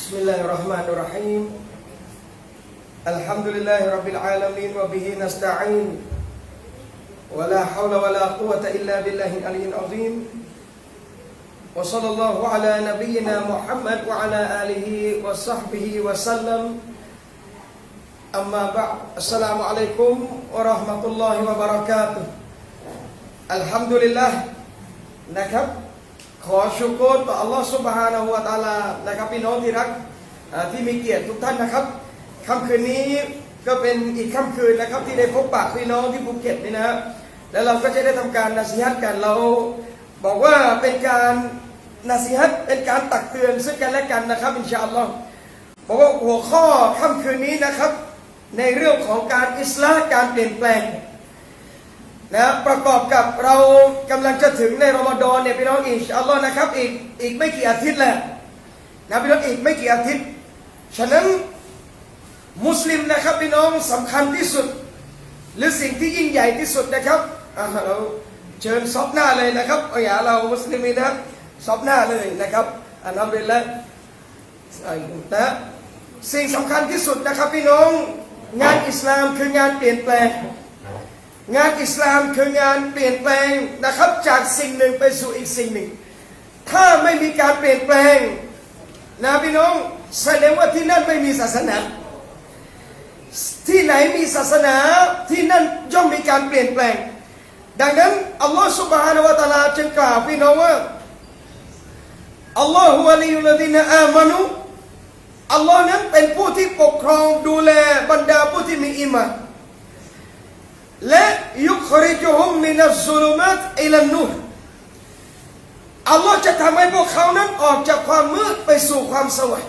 Bismillahirrahmanirrahim. Alhamdulillahirabbil alamin wa bihi nasta'in. Wala haula wala quwwata illa billahil aliyyil azim. Wa sallallahu ala nabiyyina Muhammad wa ala alihi wa sahbihi wa sallam. Amma ba'd. Assalamualaikum warahmatullahi wabarakatuh. Alhamdulillah นะครับขอชุกรต่ออัลลอฮฺซุบฮานะฮูวะตะอาลานะครับพี่น้องที่รักที่มีเกียรติทุกท่านนะครับค่ำคืนนี้ก็เป็นอีกค่ำคืนนะครับที่ได้พบปะพี่น้องที่ภูเก็ตนี่นะแล้วเราก็จะได้ทำการนาซีฮัตกันเราบอกว่าเป็นการนาซีฮัตเป็นการตักเตือนซึ่งกันและกันนะครับอินชาอัลลอฮ์บอกว่าหัวข้อค่ำคืนนี้นะครับในเรื่องของการอิสลาห์การเปลี่ยนแปลงนะประกอบกับเรากำลังจะถึงในรอมฎอนเนี่ยพี่น้องอินชาอัลลอฮ์นะครับอีกไม่กี่อาทิตย์แหละนะพี่น้องอีกไม่กี่อาทิตย์ฉะนั้นมุสลิมนะครับพี่น้องสำคัญที่สุดหรือสิ่งที่ยิ่งใหญ่ที่สุดนะครับเราเชิญซอบหน้าเลยนะครับอย่าเรามุสลิมนะซอบหน้าเลยนะครับอัลฮัมดุลิลละห์นะสิ่งสำคัญที่สุดนะครับพี่น้องงานอิสลามคืองานเปลี่ยนแปลงงานอิสลามคืองานเปลี่ยนแปลงนะครับจากสิ่งหนึ่งไปสู่อีกสิ่งหนึ่งถ้าไม่มีการเปลี่ยนแปลงนะพี่น้องแสดงว่าที่นั่นไม่มีศาสนาที่ไหนมีศาสนาที่นั่นย่อมมีการเปลี่ยนแปลงดังนั้นอัลลอฮฺ سبحانه และ تعالى จึงกล่าวพี่น้องว่าอัลลอฮฺวะลียุลลดีนอามานุอัลลอฮ์นั้นเป็นผู้ที่ปกครองดูแลบรรดาผู้ที่มีอีหม่านและยุคริจุฮุมมินัสซุลุมัตอิลันนูรอัลลอฮ์จะทำให้พวกเขานั้นออกจากความมืดไปสู่ความสว่าง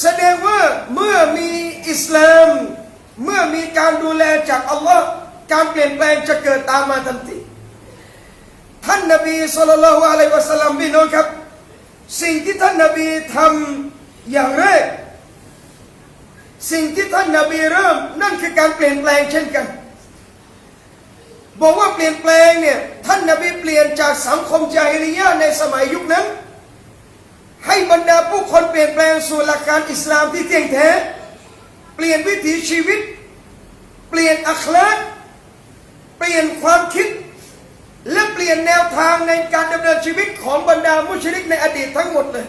แสดงว่าเมื่อมีอิสลามเมื่อมีการดูแลจากอัลลอฮ์การเปลี่ยนแปลงจะเกิดตามมาทันทีท่านนบีศ็อลลัลลอฮุอะลัยฮิวะซัลลัมพี่น้องครับสิ่งที่ท่านนบีทำอย่างแรกสิ่งที่ท่านนบีเริ่มนั่นคือการเปลี่ยนแปลงเช่นกันบอกว่าเปลี่ยนแปลงเนี่ยท่านนบีเปลี่ยนจากสังคมญาฮิลิยะห์ในสมัยยุคนั้นให้บรรดาผู้คนเปลี่ยนแปลงสู่หลักการอิสลามที่เที่ยงแท้เปลี่ยนวิถีชีวิตเปลี่ยนอัคลากเปลี่ยนความคิดและเปลี่ยนแนวทางในการดำเนินชีวิตของบรรดามุชริกในอดีตทั้งหมดเลย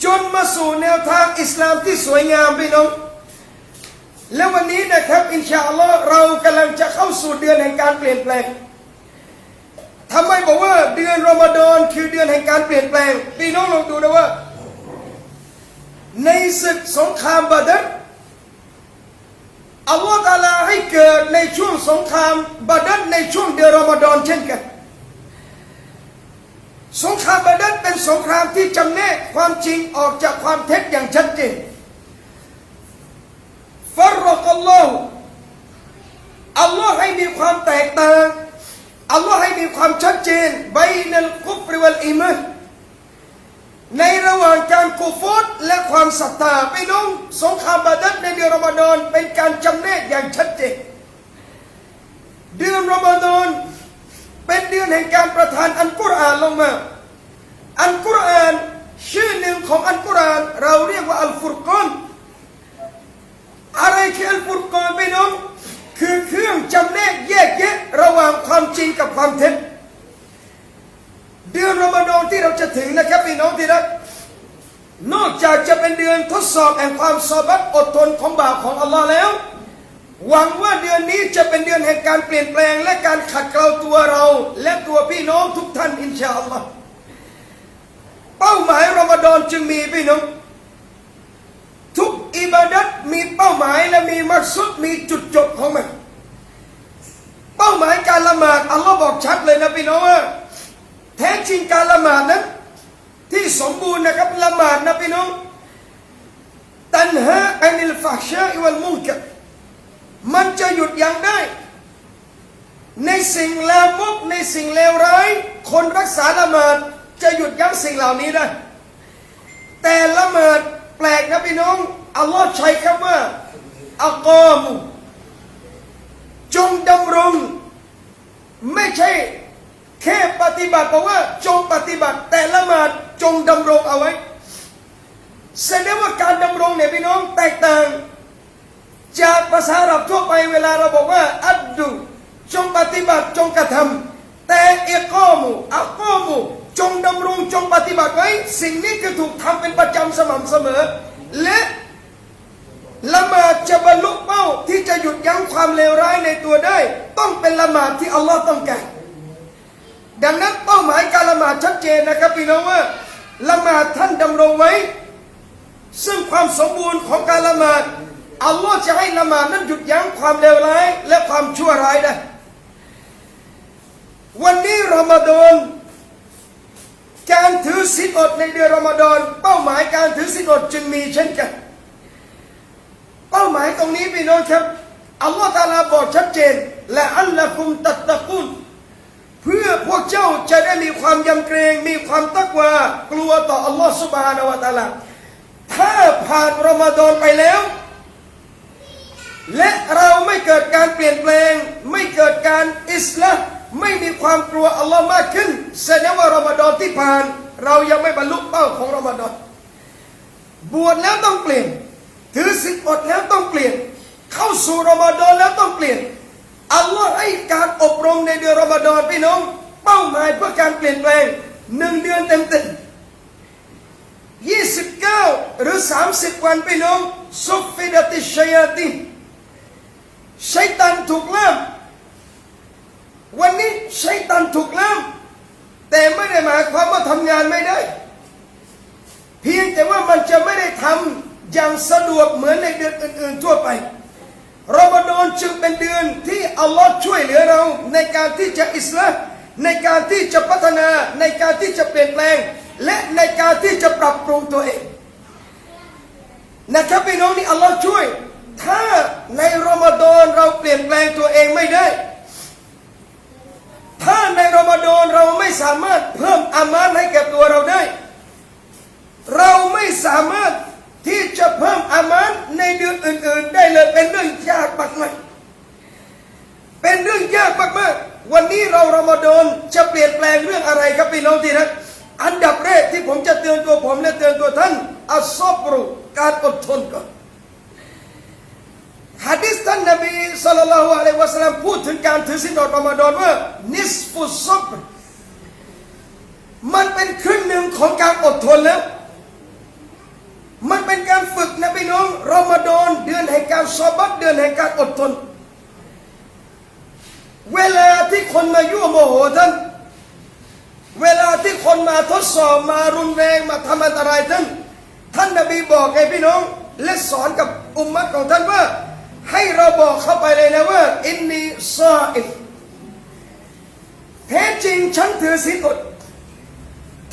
จนมาสู่แนวทางอิสลามที่สวยงามพี่น้องและวันนี้นะครับอินชาอัลลอฮ์เรากำลังจะเข้าสู่เดือนแห่งการเปลี่ยนแปลงทำไมบอกว่าเดือนรอมฎอนคือเดือนแห่งการเปลี่ยนแปลงพี่น้องลองดูนะว่าในศึกสงครามบาดรอัลลอฮ์ตะอาลาให้เกิดในช่วงสงครามบาดรในช่วงเดือนรอมฎอนเช่นกันสงครามบาดรเป็นสงครามที่จำแนกความจริงออกจากความเท็จอย่างชัดเจนฟัรรกัลลอฮุอัลลอฮ์ให้มีความแตกต่างอัลลอฮ์ให้มีความชัดเจนบัยนัลกุฟรวัลอีมานในระหว่างการกุฟรและความศรัทธาพี่น้องสงครามบาดรในเดือนรอมฎอนเป็นการจำแนกอย่างชัดเจนเดือนรอมฎอนเป็นเดือนแห่งการประทานอัลกุรอานลงมาอัลกุรอานชื่อหนึ่งของอัลกุรอานเราเรียกว่าอัลฟุรกานอะไรคืออัลฟุรกานพี่น้องคือเครื่องจำแนกแยกแยะระหว่างความจริงกับความเท็จเดือนรอมฎอนที่เราจะถึงนะครับพี่น้องที่รักนอกจากจะเป็นเดือนทดสอบแห่งความซอบัรอดทนของบ่าวของอัลลอฮ์แล้วหวังว่าเดือนนี้จะเป็นเดือนแห่งการเปลี่ยนแปลงและการขัดเกลาตัวเราและตัวพี่น้องทุกท่านอินชาอัลลอฮ์เป้าหมายรอมฎอนจึงมีพี่น้องทุกอิบาดัตมีเป้าหมายและมีมักซุดมีจุดจบของมันเป้าหมายการละหมาดอัลลอฮ์บอกชัดเลยนะพี่น้องว่าแท้จริงการละหมาดนั้นที่สมบูรณ์นะครับละหมาดนะพี่น้องตันฮะอันิลฟะฮ์ชาอิวัลมุนกัรมันจะหยุดยั้งได้ในสิ่งลามกในสิ่งเลวร้ายคนรักษาละหมาดจะหยุดยั้งสิ่งเหล่านี้ได้แต่ละหมาดแปลกนะพี่น้องอัลลอฮ์ใช้คำว่าอักอมุจงดำรงไม่ใช่แค่ปฏิบัติบอกว่าจงปฏิบัติแต่ละหมาดจงดำรงเอาไว้ เนี่ยพี่น้องแตกต่างจากภาษาอาหรับทั่วไปเวลาเราบอกว่าอัดดูจงปฏิบัติจงกระทำแต่อิกอมุอักอมุจงดำรงจงปฏิบัติไว้สิ่งนี้คือถูกทำเป็นประจำสม่ำเสมอและละหมาดจะบรรลุเป้าที่จะหยุดยั้งความเลวร้ายในตัวได้ต้องเป็นละหมาดที่อัลลอฮ์ต้องการดังนั้นเป้าหมายการละหมาดชัดเจนนะครับพี่น้องว่าละหมาดท่านดำรงไว้ซึ่งความสมบูรณ์ของการละหมาดอัลลอฮ์จะให้ละหมาดนั้นหยุดยั้งความเลวร้ายและความชั่วร้ายได้วันนี้รอมฎอนการถือศีลอดในเดือนรอมฎอนเป้าหมายการถือศีลอดจึงมีเช่นกันเป้าหมายตรงนี้พี่น้องครับอัลลอฮฺตะอาลาบอกชัดเจนและอัลละกุมตัตตะกุนเพื่อพวกเจ้าจะได้มีความยำเกรงมีความตักวากลัวต่ออัลลอฮฺซุบฮานะฮูวะตะอาลาถ้าผ่านรอมฎอนไปแล้วและเราไม่เกิดการเปลี่ยนแปลงไม่เกิดการอิสลามไม่มีความกลัวอัลลอฮ์มากขึ้นแสดงว่ารอมฎอนที่ผ่านเรายังไม่บรรลุเป้าของรอมฎอนบวชแล้วต้องเปลี่ยนถือศีลอดแล้วต้องเปลี่ยนเข้าสู่รอมฎอนแล้วต้องเปลี่ยนอัลลอฮ์ให้การอบรมในเดือนรอมฎอนพี่น้องเป้าหมายเพื่อการเปลี่ยนแปลง1 เดือนเต็ม29หรือ30 วันพี่น้องซุฟฟิดะติชชัยาตีนชัยฏอนถูกล่ามวันนี้ชัยฏอนถูกล่ามแต่ไม่ได้หมายความว่าทำงานไม่ได้เพียงแต่ว่ามันจะไม่ได้ทำอย่างสะดวกเหมือนในเดือนอื่นๆทั่วไปรอมฎอนจึงเป็นเดือนที่อัลลอฮ์ช่วยเหลือเราในการที่จะอิสลามในการที่จะพัฒนาในการที่จะเปลี่ยนแปลงและในการที่จะปรับปรุงตัวเองนะครับพี่น้องนี่อัลลอฮ์ช่วยถ้าในรอมฎอนเราเปลี่ยนแปลงตัวเองไม่ได้ถ้าในรอมฎอนเราไม่สามารถเพิ่มอามานให้แก่ตัวเราได้เราไม่สามารถที่จะเพิ่มอามานในเดือนอื่นๆได้เลยเป็นเรื่องยากมากๆเป็นเรื่องยากมากๆวันนี้เรารอมฎอนจะเปลี่ยนแปลงเรื่องอะไรครับพี่น้องที่รักอันดับแรกที่ผมจะเตือนตัวผมและเตือนตัวท่านอัศบรุการอดทนก่อนหะดีษท่านนบีศ็อลลัลลอฮุอะลัยฮิวะซัลลัมพูดถึงการถือศีลอดรอมฎอนว่านิสฟุซซับรมันเป็นครึ่งหนึ่งของการอดทนแล้วมันเป็นการฝึกนะพี่น้องรอมฎอนเดือนแห่งการซอบัตเดือนแห่งการอดทนเวลาที่คนมายั่วโมโหท่านเวลาที่คนมาทดสอบมารุนแรงมาทำอันตรายท่านนบีบอกไงพี่น้องและสอนกับอุมมะของท่านว่าให้เราบอกเข้าไปเลยนะว่าอินนีซาอิมแท้จริงฉันถือศีลอด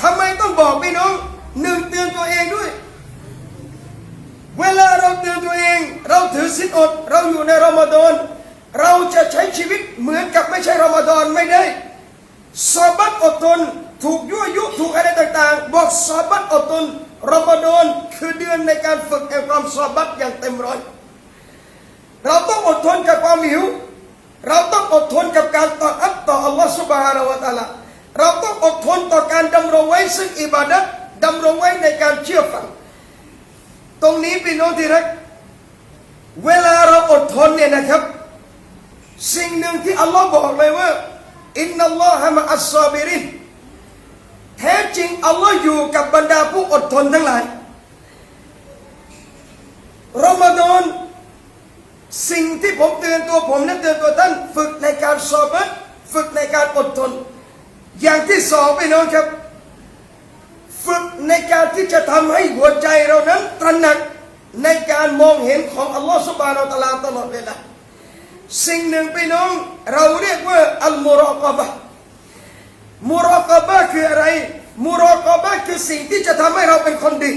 ทำไมต้องบอกพี่น้อง1เตือนตัวเองด้วยเวลาเราเตือนตัวเองเราถือศีลอดเราอยู่ในรอมฎอนเราจะใช้ชีวิตเหมือนกับไม่ใช่รอมฎอนไม่ได้ซอบัตอดทนถูกยั่วยุถูกอะไรต่างๆบอกซอบัตอดทนรอมฎอนคือเดือนในการฝึกแห่งความซอบัตอย่างเต็มร้อยเราต้องอดทนกับความหิวเราต้องอดทนกับการต่ออัตต่ออัลลอฮฺซุบฮานะฮูวะตะอาลาเราต้องอดทนต่อการดำรงไว้ซึ่งอิบาดะห์ดำรงไว้ในการเชื่อฟังตรงนี้พี่น้องที่รักเวลาเราอดทนเนี่ยนะครับสิ่งหนึ่งที่อัลลอฮ์บอกเลยว่าอินนัลลอฮะมะอัสซอบิรินแท้จริงอัลลอฮ์อยู่กับบรรดาผู้อดทนทั้งหลายรอมฎอนสิ่งที่ผมเตือนตัวผมและเตือนตัวท่านฝึกในการซอบัตฝึกในการอดทนอย่างที่สองพี่น้องครับฝึกในการที่จะทำให้หัวใจเรานั้นตระหนักในการมองเห็นของอัลลอฮฺซุบฮานะฮูวะตะอาลาตลอดเวลาสิ่งหนึ่งพี่น้องเราเรียกว่าอัลมุรอกะบะห์มุรอกะบะห์คืออะไรมุรอกะบะห์คือสิ่งที่จะทำให้เราเป็นคนดี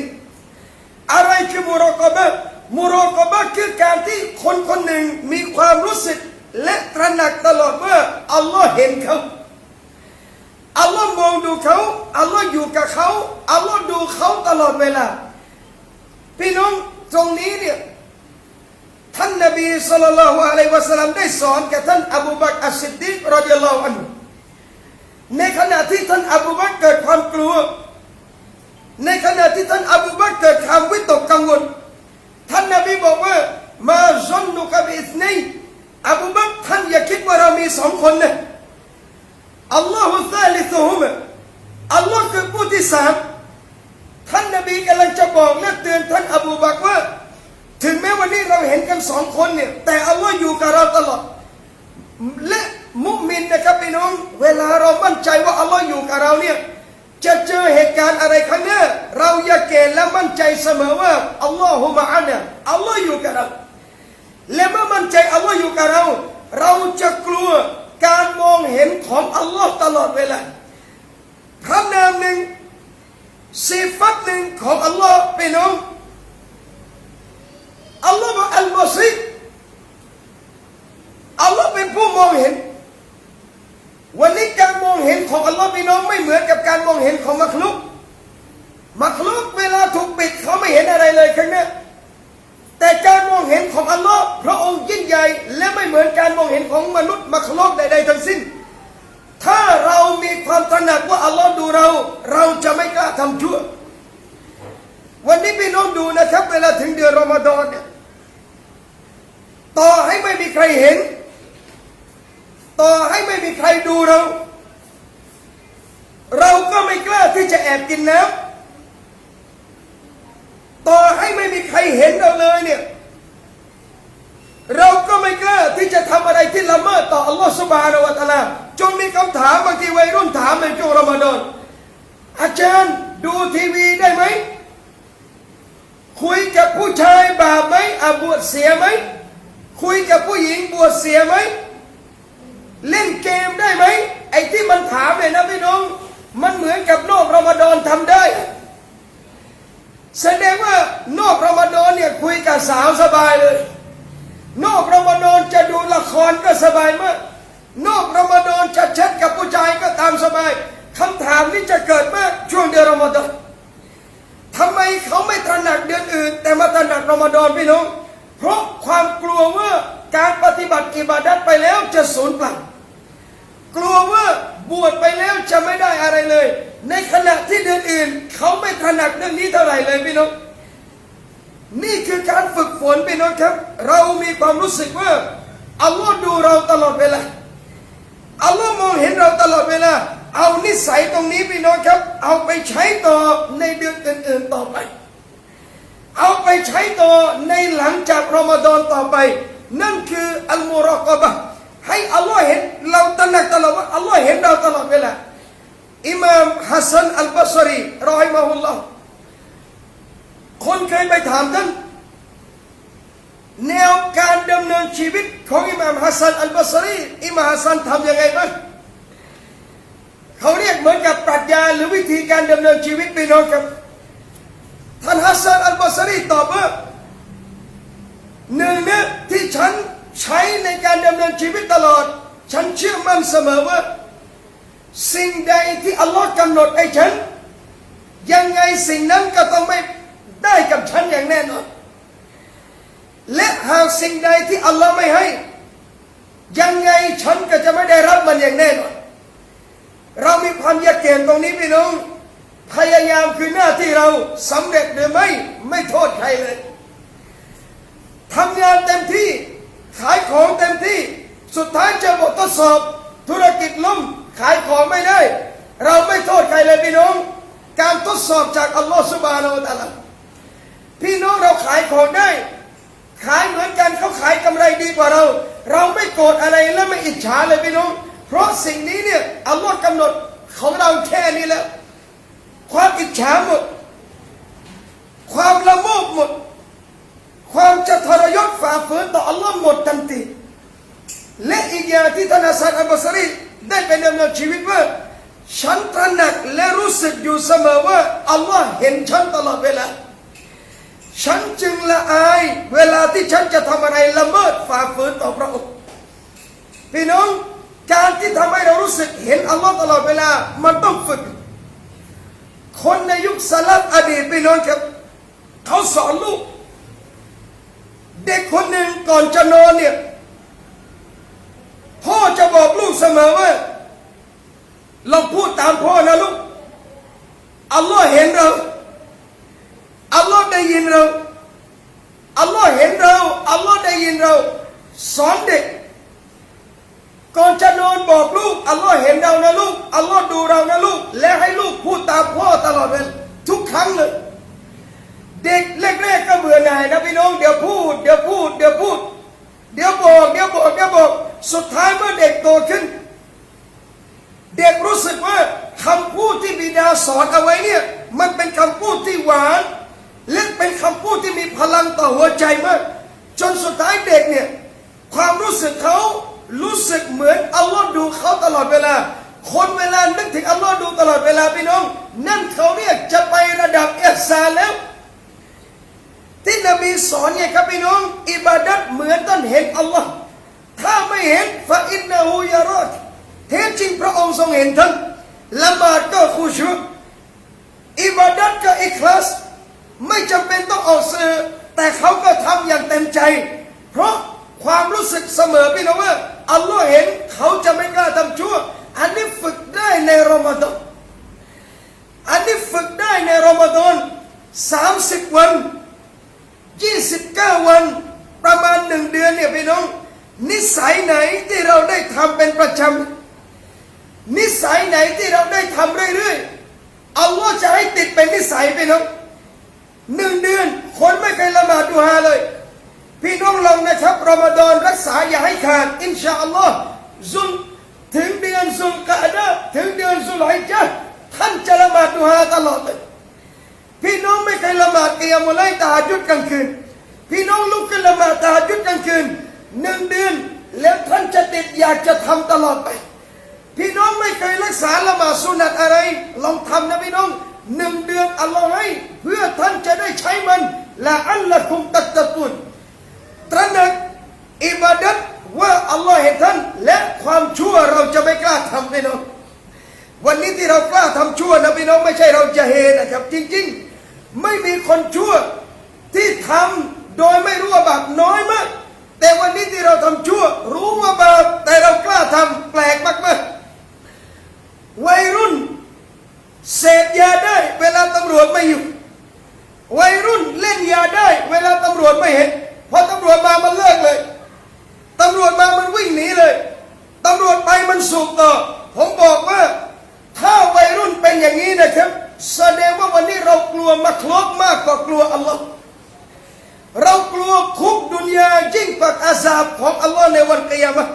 อะไรคือมุรอกะบะห์มุรอกะบะห์คือการที่คนคนหนึ่งมีความรู้สึกและตระหนักตลอดว่าอัลลอฮ์เห็นเขาอัลลอฮ์มองดูเขาอัลลอฮ์อยู่กับเขาอัลลอฮ์ดูเขาตลอดเวลาพี่น้องตรงนี้เนี่ยท่านนบีศ็อลลัลลอฮุอะลัยฮิวะซัลลัมได้สอนกับท่านอบูบักรอัสซิดดีกรอฎิยัลลอฮุอันฮุในขณะที่ท่านอบูบักรเกิดความกลัวในขณะที่ท่านอบูบักรเกิดความวิตกกังวล คนนะอัลลอฮุซาลิซุฮุมอัลลอฮ์คือผู้ที่สามท่านนบีกำลังจะบอกและเตือนท่านอบูบักรว่าถึงแม้วันนี้เราเห็นกัน2 คนเนี่ยแต่อัลลอฮ์อยู่กับเราตลอดและมุมินนะครับพี่น้องเวลาเรามั่นใจว่าอัลลอฮ์อยู่กับเราเนี่ยจะเจอเหตุการณ์อะไรข้างหน้าเราอย่าเกณฑ์และมั่นใจเสมอว่าอัลลอฮุมะอานะอัลลอฮ์อยู่กับเราและเมื่อมั่นใจอัลลอฮ์อยู่กับเราเราจะกลัวการมองเห็นของอัลลอฮ์ตลอดเวลาพระนามหนึ่งสิฟัตหนึ่งของอัลลอฮ์พี่น้องอัลลอฮ์บอกอัลบอซีรอัลลอฮ์เป็นผู้มองเห็นวันนี้การมองเห็นของอัลลอฮ์พี่น้องไม่เหมือนกับการมองเห็นของมักลุกเวลาถูกปิดเขาไม่เห็นอะไรเลยข้างหน้าแต่การมองเห็นของอัลลอฮ์พระองค์ยิ่งใหญ่และไม่เหมือนการมองเห็นของมนุษย์มักลุกใดๆทั้งสิ้นถ้าเรามีความตระหนักว่าอัลลอฮ์ดูเราจะไม่กล้าทำชั่ววันนี้พี่น้องดูนะครับเวลาถึงเดือนรอมฎอนเนี่ยต่อให้ไม่มีใครเห็นต่อให้ไม่มีใครดูเราก็ไม่กล้าที่จะแอบกินน้ำต่อให้ไม่มีใครเห็นเราเลยเนี่ยเราก็ไม่กล้าที่จะทำอะไรที่ละเมิดต่ออัลลอฮฺซุบฮานะฮูวะตะอาลาจนมีคำถามบางทีวัยรุ่นถามในช่วงรอมฎอนอาจารย์ดูทีวีได้ไหมคุยกับผู้ชายบาปไหมบวชเสียไหมคุยกับผู้หญิงบวชเสียไหมเล่นเกมได้ไหมไอ้ที่มันถามเนี่ยนะพี่น้องมันเหมือนกับนอกรอมฎอนทำได้แสดงว่านอกรอมฎอนเนี่ยคุยกับสาวสบายเลยนอกรอมฎอนจะดูละครก็สบายมากนอกรอมฎอนจะแชทกับผู้ชายก็ตามสบายคำถามนี้จะเกิดมากช่วงเดือนรอมฎอนทำไมเขาไม่ตระหนักเดือนอื่นแต่มาตระหนักรอมฎอนพี่น้องเพราะความกลัวว่าการปฏิบัติอิบาดัตไปแล้วจะสูญเปล่ากลัวว่าบวชไปแล้วจะไม่ได้อะไรเลยในขณะที่เดือนอื่นเขาไม่ตระหนักเรื่องนี้เท่าไหร่เลยพี่น้องนี่คือการฝึกฝนพี่น้องครับเรามีความรู้สึกว่าอัลลอฮ์ดูเราตลอดเวลาอัลลอฮ์มองเห็นเราตลอดเวลาเอานิสัยตรงนี้พี่น้องครับเอาไปใช้ต่อในเดือนอื่นๆต่อไปเอาไปใช้ต่อในหลังจากรอมฎอนต่อไปนั่นคืออัลมุรอกะบะห์ให้อัลลอฮ์เห็นเราตระหนักตลอดว่าอัลลอฮ์เห็นเราตลอดเวลาอิหม่ามฮัสซันอัลบอซรีรอฮิมะฮุลลอฮ์คนเคยไปถามท่านแนวการดำเนินชีวิตของอิหม่ามฮัสซันอัลบอซรีอิหม่ามฮัสซันทำยังไงบ้างเขาเรียกเหมือนกับปรัชญาหรือวิธีการดำเนินชีวิตพี่น้องครับท่านฮัสซันอัลบอซรีตอบว่าหนึ่งเนี่ยที่ฉันใช้ในการดำเนินชีวิตตลอดฉันเชื่อมั่นเสมอว่าสิ่งใดที่อัลลอฮ์กำหนดให้ฉันยังไงสิ่งนั้นก็ต้องไม่ได้กับฉันอย่างแน่นอนและหากสิ่งใดที่อัลลอฮ์ไม่ให้ยังไงฉันก็จะไม่ได้รับมันอย่างแน่นอนเรามีความยากเย็นตรงนี้พี่น้องพยายามคือหน้าที่เราสำเร็จหรือไม่โทษใครเลยทำงานเต็มที่ขายของเต็มที่สุดท้ายเจอบททดสอบธุรกิจล้มขายของไม่ได้เราไม่โทษใครเลยพี่น้องการทดสอบจากอัลลอฮฺซุบฮานะฮูวะตะอาลาพี่น้องเราขายของได้ขายเหมือนกันเขาขายกำไรดีกว่าเราไม่โกรธอะไรและไม่อิจฉาเลยพี่น้องเพราะสิ่งนี้เนี่ยอัลลอฮฺกำหนดของเราแค่นี้แล้วความอิจฉาหมดความละโมบหมดความจะทรยศฝ่าฝืนต่ออัลลอฮ์หมดทันทีและอีกอย่างที่ท่านฮัสซันอัลบอซรีได้เป็นดำเนินชีวิตว่าฉันตระหนักและรู้สึกอยู่เสมอว่าอัลลอฮ์เห็นฉันตลอดเวลาฉันจึงละอายเวลาที่ฉันจะทำอะไรละเมิดฝ่าฝืนต่อพระองค์พี่น้องการที่ทำให้เรารู้สึกเห็นอัลลอฮ์ตลอดเวลามันต้องฝึกคนในยุคสลับอดีตพี่น้องครับเขาสอนลูกเด็กคนหนึ่งก่อนจะนอนเนี่ยพ่อจะบอกลูกเสมอว่าเราพูดตามพ่อนะลูกอัลลอฮ์เห็นเราอัลลอฮ์ได้ยินเราอัลลอฮ์เห็นเราอัลลอฮ์ได้ยินเราสอนเด็ก ก่อนจะนอนบอกลูกอัลลอฮ์เห็นเรานะลูกอัลลอฮ์ดูเรานะลูกและให้ลูกพูดตามพ่อตลอดเวลาทุกครั้งเลยเด็กแรกๆก็เบื่อหน่ายนะพี่น้องเดี๋ยวพูดเดี๋ยวบอก สุดท้ายเมื่อเด็กโตขึ้นเด็กรู้สึกว่าคำพูดที่บิดาสอนเอาไว้เนี่ยมันเป็นคำพูดที่หวานและเป็นคำพูดที่มีพลังต่อหัวใจมากจนสุดท้ายเด็กเนี่ยความรู้สึกเขารู้สึกเหมือนอัลลอฮ์ดูเขาตลอดเวลาคนเวลานึกถึงอัลลอฮ์ดูตลอดเวลาพี่น้องนั่นเขาเนี่ยจะไประดับอิหซานแล้วที่นบีสอนเนี่ยครับพี่น้องอิบาดัตเหมือนท่านเห็นอัลลอฮ์ถ้าไม่เห็นฟะอินนะฮูยารอดแท้จริงพระองค์ทรงเห็นท่านละหมาดก็คุชูอิบาดัตก็อิคลาสไม่จำเป็นต้องออกสื่อแต่เขาก็ทำอย่างเต็มใจเพราะความรู้สึกเสมอพี่น้องว่าอัลลอฮ์เห็นเขาจะไม่กล้าทำชั่วอันนี้ฝึกได้ในรอมฎอน30 วัน29 วันประมาณ1 เดือนเนี่ยพี่น้องนิสัยไหนที่เราได้ทำเป็นประจำนิสัยไหนที่เราได้ทำเรื่อยๆอัลลอฮ์จะให้ติดเป็นนิสัยพี่น้อง1 เดือนคนไม่เคยละหมาดดุฮาเลยพี่น้องลองนะครับรอมฎอนรักษาอย่าให้ขาดอินชาอัลลอฮ์ถึงเดือนซุลกะอ์ดะห์ถึงเดือนซุลฮิจญะห์ท่านจะละหมาดดุฮาตลอดเลยพี่น้องไม่เคยละหมาดกิยามุลไลล์ตะฮัจญุดกลางคืนพี่น้องลุกขึ้นละหมาดตะฮัจญุดกลางคืน1 เดือนแล้วท่านจะติดอยากจะทำตลอดไปพี่น้องไม่เคยรักษาละหมาดสุนัตอะไรลองทำนะพี่น้อง1 เดือนอัลลอฮ์ให้เพื่อท่านจะได้ใช้มันละอัลละกุมตัตตะกุนตระหนักอิบาดัตว่าอัลลอฮ์เห็นท่านและความชั่วเราจะไม่กล้าทำพี่น้องวันนี้ที่เรากล้าทำชั่วนะพี่น้องไม่ใช่เราจะเฮนะครับจริงๆไม่มีคนชั่วที่ทำโดยไม่รู้ว่าบาปน้อยมากแต่วันนี้ที่เราทำชั่วรู้ว่าบาปแต่เรากล้าทำแปลกมากๆวัยรุ่นเสพยาได้เวลาตำรวจไม่อยู่วัยรุ่นเล่นยาได้เวลาตำรวจไม่เห็นพอตำรวจมามันเลิกเลยตำรวจมามันวิ่งหนีเลยตำรวจไปมันสูบต่อผมบอกว่าถ้าวัยรุ่นเป็นอย่างนี้นะครับแสดงว่าวันนี้เรากลัวมักลบมากกว่ากลัวอัลลอฮ์เรากลัวคุกดุนยายิ่งกว่าอาซาบของอัลลอฮ์ในวันกิยามะห์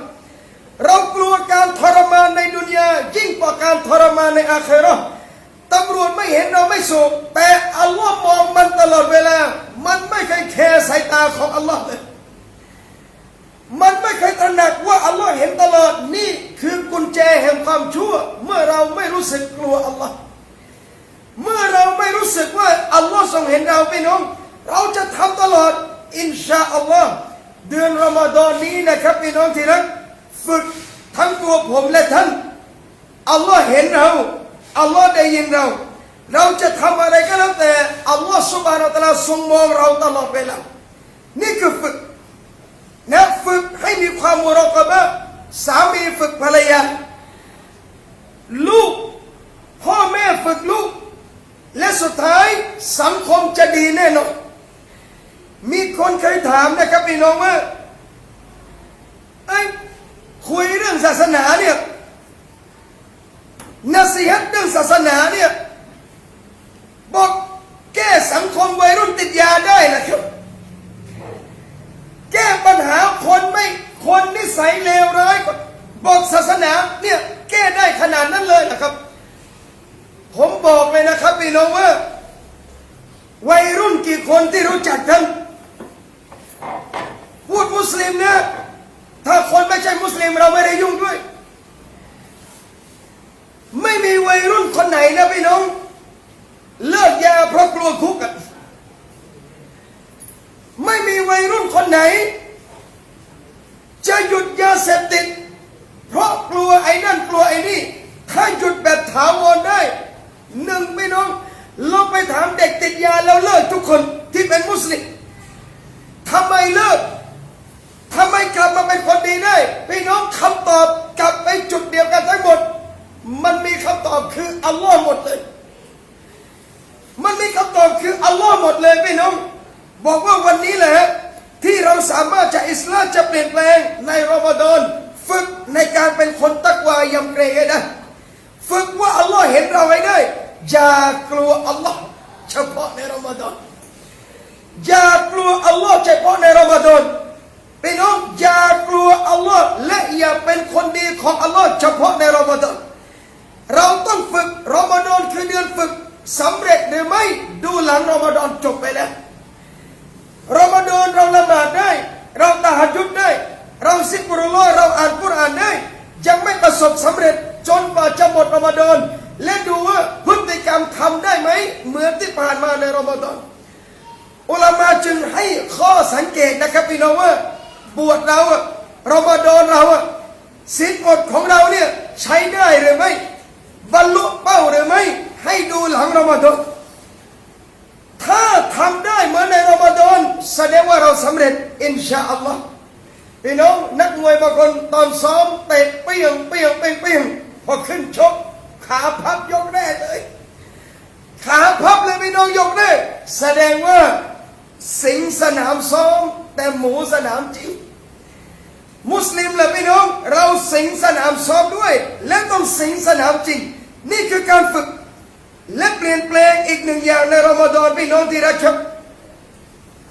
เรากลัวการทรมานในดุนยายิ่งกว่าการทรมานในอาคิเราะห์ตำรวจไม่เห็นเราไม่สูบแต่อัลลอฮ์มองมันตลอดเวลามันไม่เคยแคร์สายตาของอัลลอฮ์เลยมันไม่เคยตระหนักว่าอัลลอฮ์เห็นตลอดนี่คือกุญแจแห่งความชั่วเมื่อเราไม่รู้สึกกลัวอัลลอฮ์เมื่อเราไม่รู้สึกว่าอัลลอฮ์ทรงเห็นเราพี่น้องเราจะทำตลอดอินชาอัลลอฮ์เดือนรอมฎอนนี้นะครับพี่น้องที่รักฝึกทั้งตัวผมและท่านอัลลอฮ์เห็นเราอัลลอฮ์ได้ยินเราเราจะทำอะไรก็แล้วแต่อัลลอฮ์ซุบฮานะฮูวะตะอาลาทรงมองเราตลอดเวลานี่คือฝึกนะฝึกให้มีความมุราะกะบะห์สามีฝึกภรรยาลูกพ่อแม่ฝึกลูกและสุดท้ายสังคมจะดีแน่นอนมีคนเคยถามนะครับพี่น้องว่าคุยเรื่องศาสนาเนี่ยนัสซีฮัตเรื่องศาสนาเนี่ยบอกแก้สังคมวัยรุ่นติดยาได้นะครับแก้ปัญหาคนนิสัยเลวร้ายบอกศาสนาเนี่ยแก้ได้ขนาดนั้นเลยนะครับผมบอกเลยนะครับพี่น้องว่าวัยรุ่นกี่คนที่รู้จักท่านพูดมุสลิมนะถ้าคนไม่ใช่มุสลิมเราไม่ได้ยุ่งด้วยไม่มีวัยรุ่นคนไหนนะพี่น้องเลิกยาเพราะกลัวคุกไม่มีวัยรุ่นคนไหนจะหยุดยาเสพติดเพราะกลัวไอ้นั่นกลัวไอ้นี่ถ้าหยุดแบบถาวรได้พี่น้องเราไปถามเด็กติดยาแล้วเลิกทุกคนที่เป็นมุสลิมทำไมเลิกทำไมกลับมาเป็นคนดีได้พี่น้องคำตอบกลับไปจุดเดียวกันทั้งหมดมันมีคำตอบคืออัลลอฮ์หมดเลยมันมีคำตอบคืออัลลอฮ์หมดเลยพี่น้องบอกว่าวันนี้แหละที่เราสามารถจะอิสลามจะเปลี่ยนแปลงในรอมฎอน ฝึกในการเป็นคนตักวายำเกรงให้ได้ฝึกว่าอัลลอฮ์เห็นเราให้ได้อย่ากลัวอัลลอฮ์เฉพาะในรอมฎอนอย่ากลัวอัลลอฮ์เฉพาะในรอมฎอนพี่น้องอย่ากลัวอัลลอฮ์และอย่าเป็นคนดีของอัลลอฮ์เฉพาะในรอมฎอนเราต้องฝึกรอมฎอนคือเดือนฝึกสำเร็จหรือไม่ดูหลังรอมฎอนจบไปแล้วรอมฎอนเราละหมาดได้เราตะฮัจญุดได้เราซิกรุลลอฮ์เราอ่านกุรอานได้ยังไม่ประสบสำเร็จจนกว่าจะหมดรอมฎอนและดูว่าพฤติกรรมทำได้ไหมเหมือนที่ผ่านมาในรอมฎอนอุลามะจึงให้ข้อสังเกตนะครับพี่น้องว่าบวชเรารอมฎอนเราศีลอดของเราเนี่ยใช้ได้หรือไม่บรรลุเป้าหรือไม่ให้ดูหลังรอมฎอนถ้าทำได้เหมือนในรอมฎอนแสดงว่าเราสำเร็จอินชาอัลลอฮ์พี่น้องนักมวยบางคนตอนซ้อมเตะเปี้ยงเปี้ยงเปี้ยงเปี้ยงพอขึ้นชกขาพับยกแน่เลยขาพับเลยพี่น้องยกแน่แสดงว่าสิงสนามซ้อมแต่หมูสนามจริงมุสลิมเลยพี่น้องเราสิงสนามซ้อมด้วยและต้องสิงสนามจริงนี่คือการฝึกและเปลี่ยนแปลงอีกหนึ่งอย่างในรอมฎอนพี่น้องที่รักครับ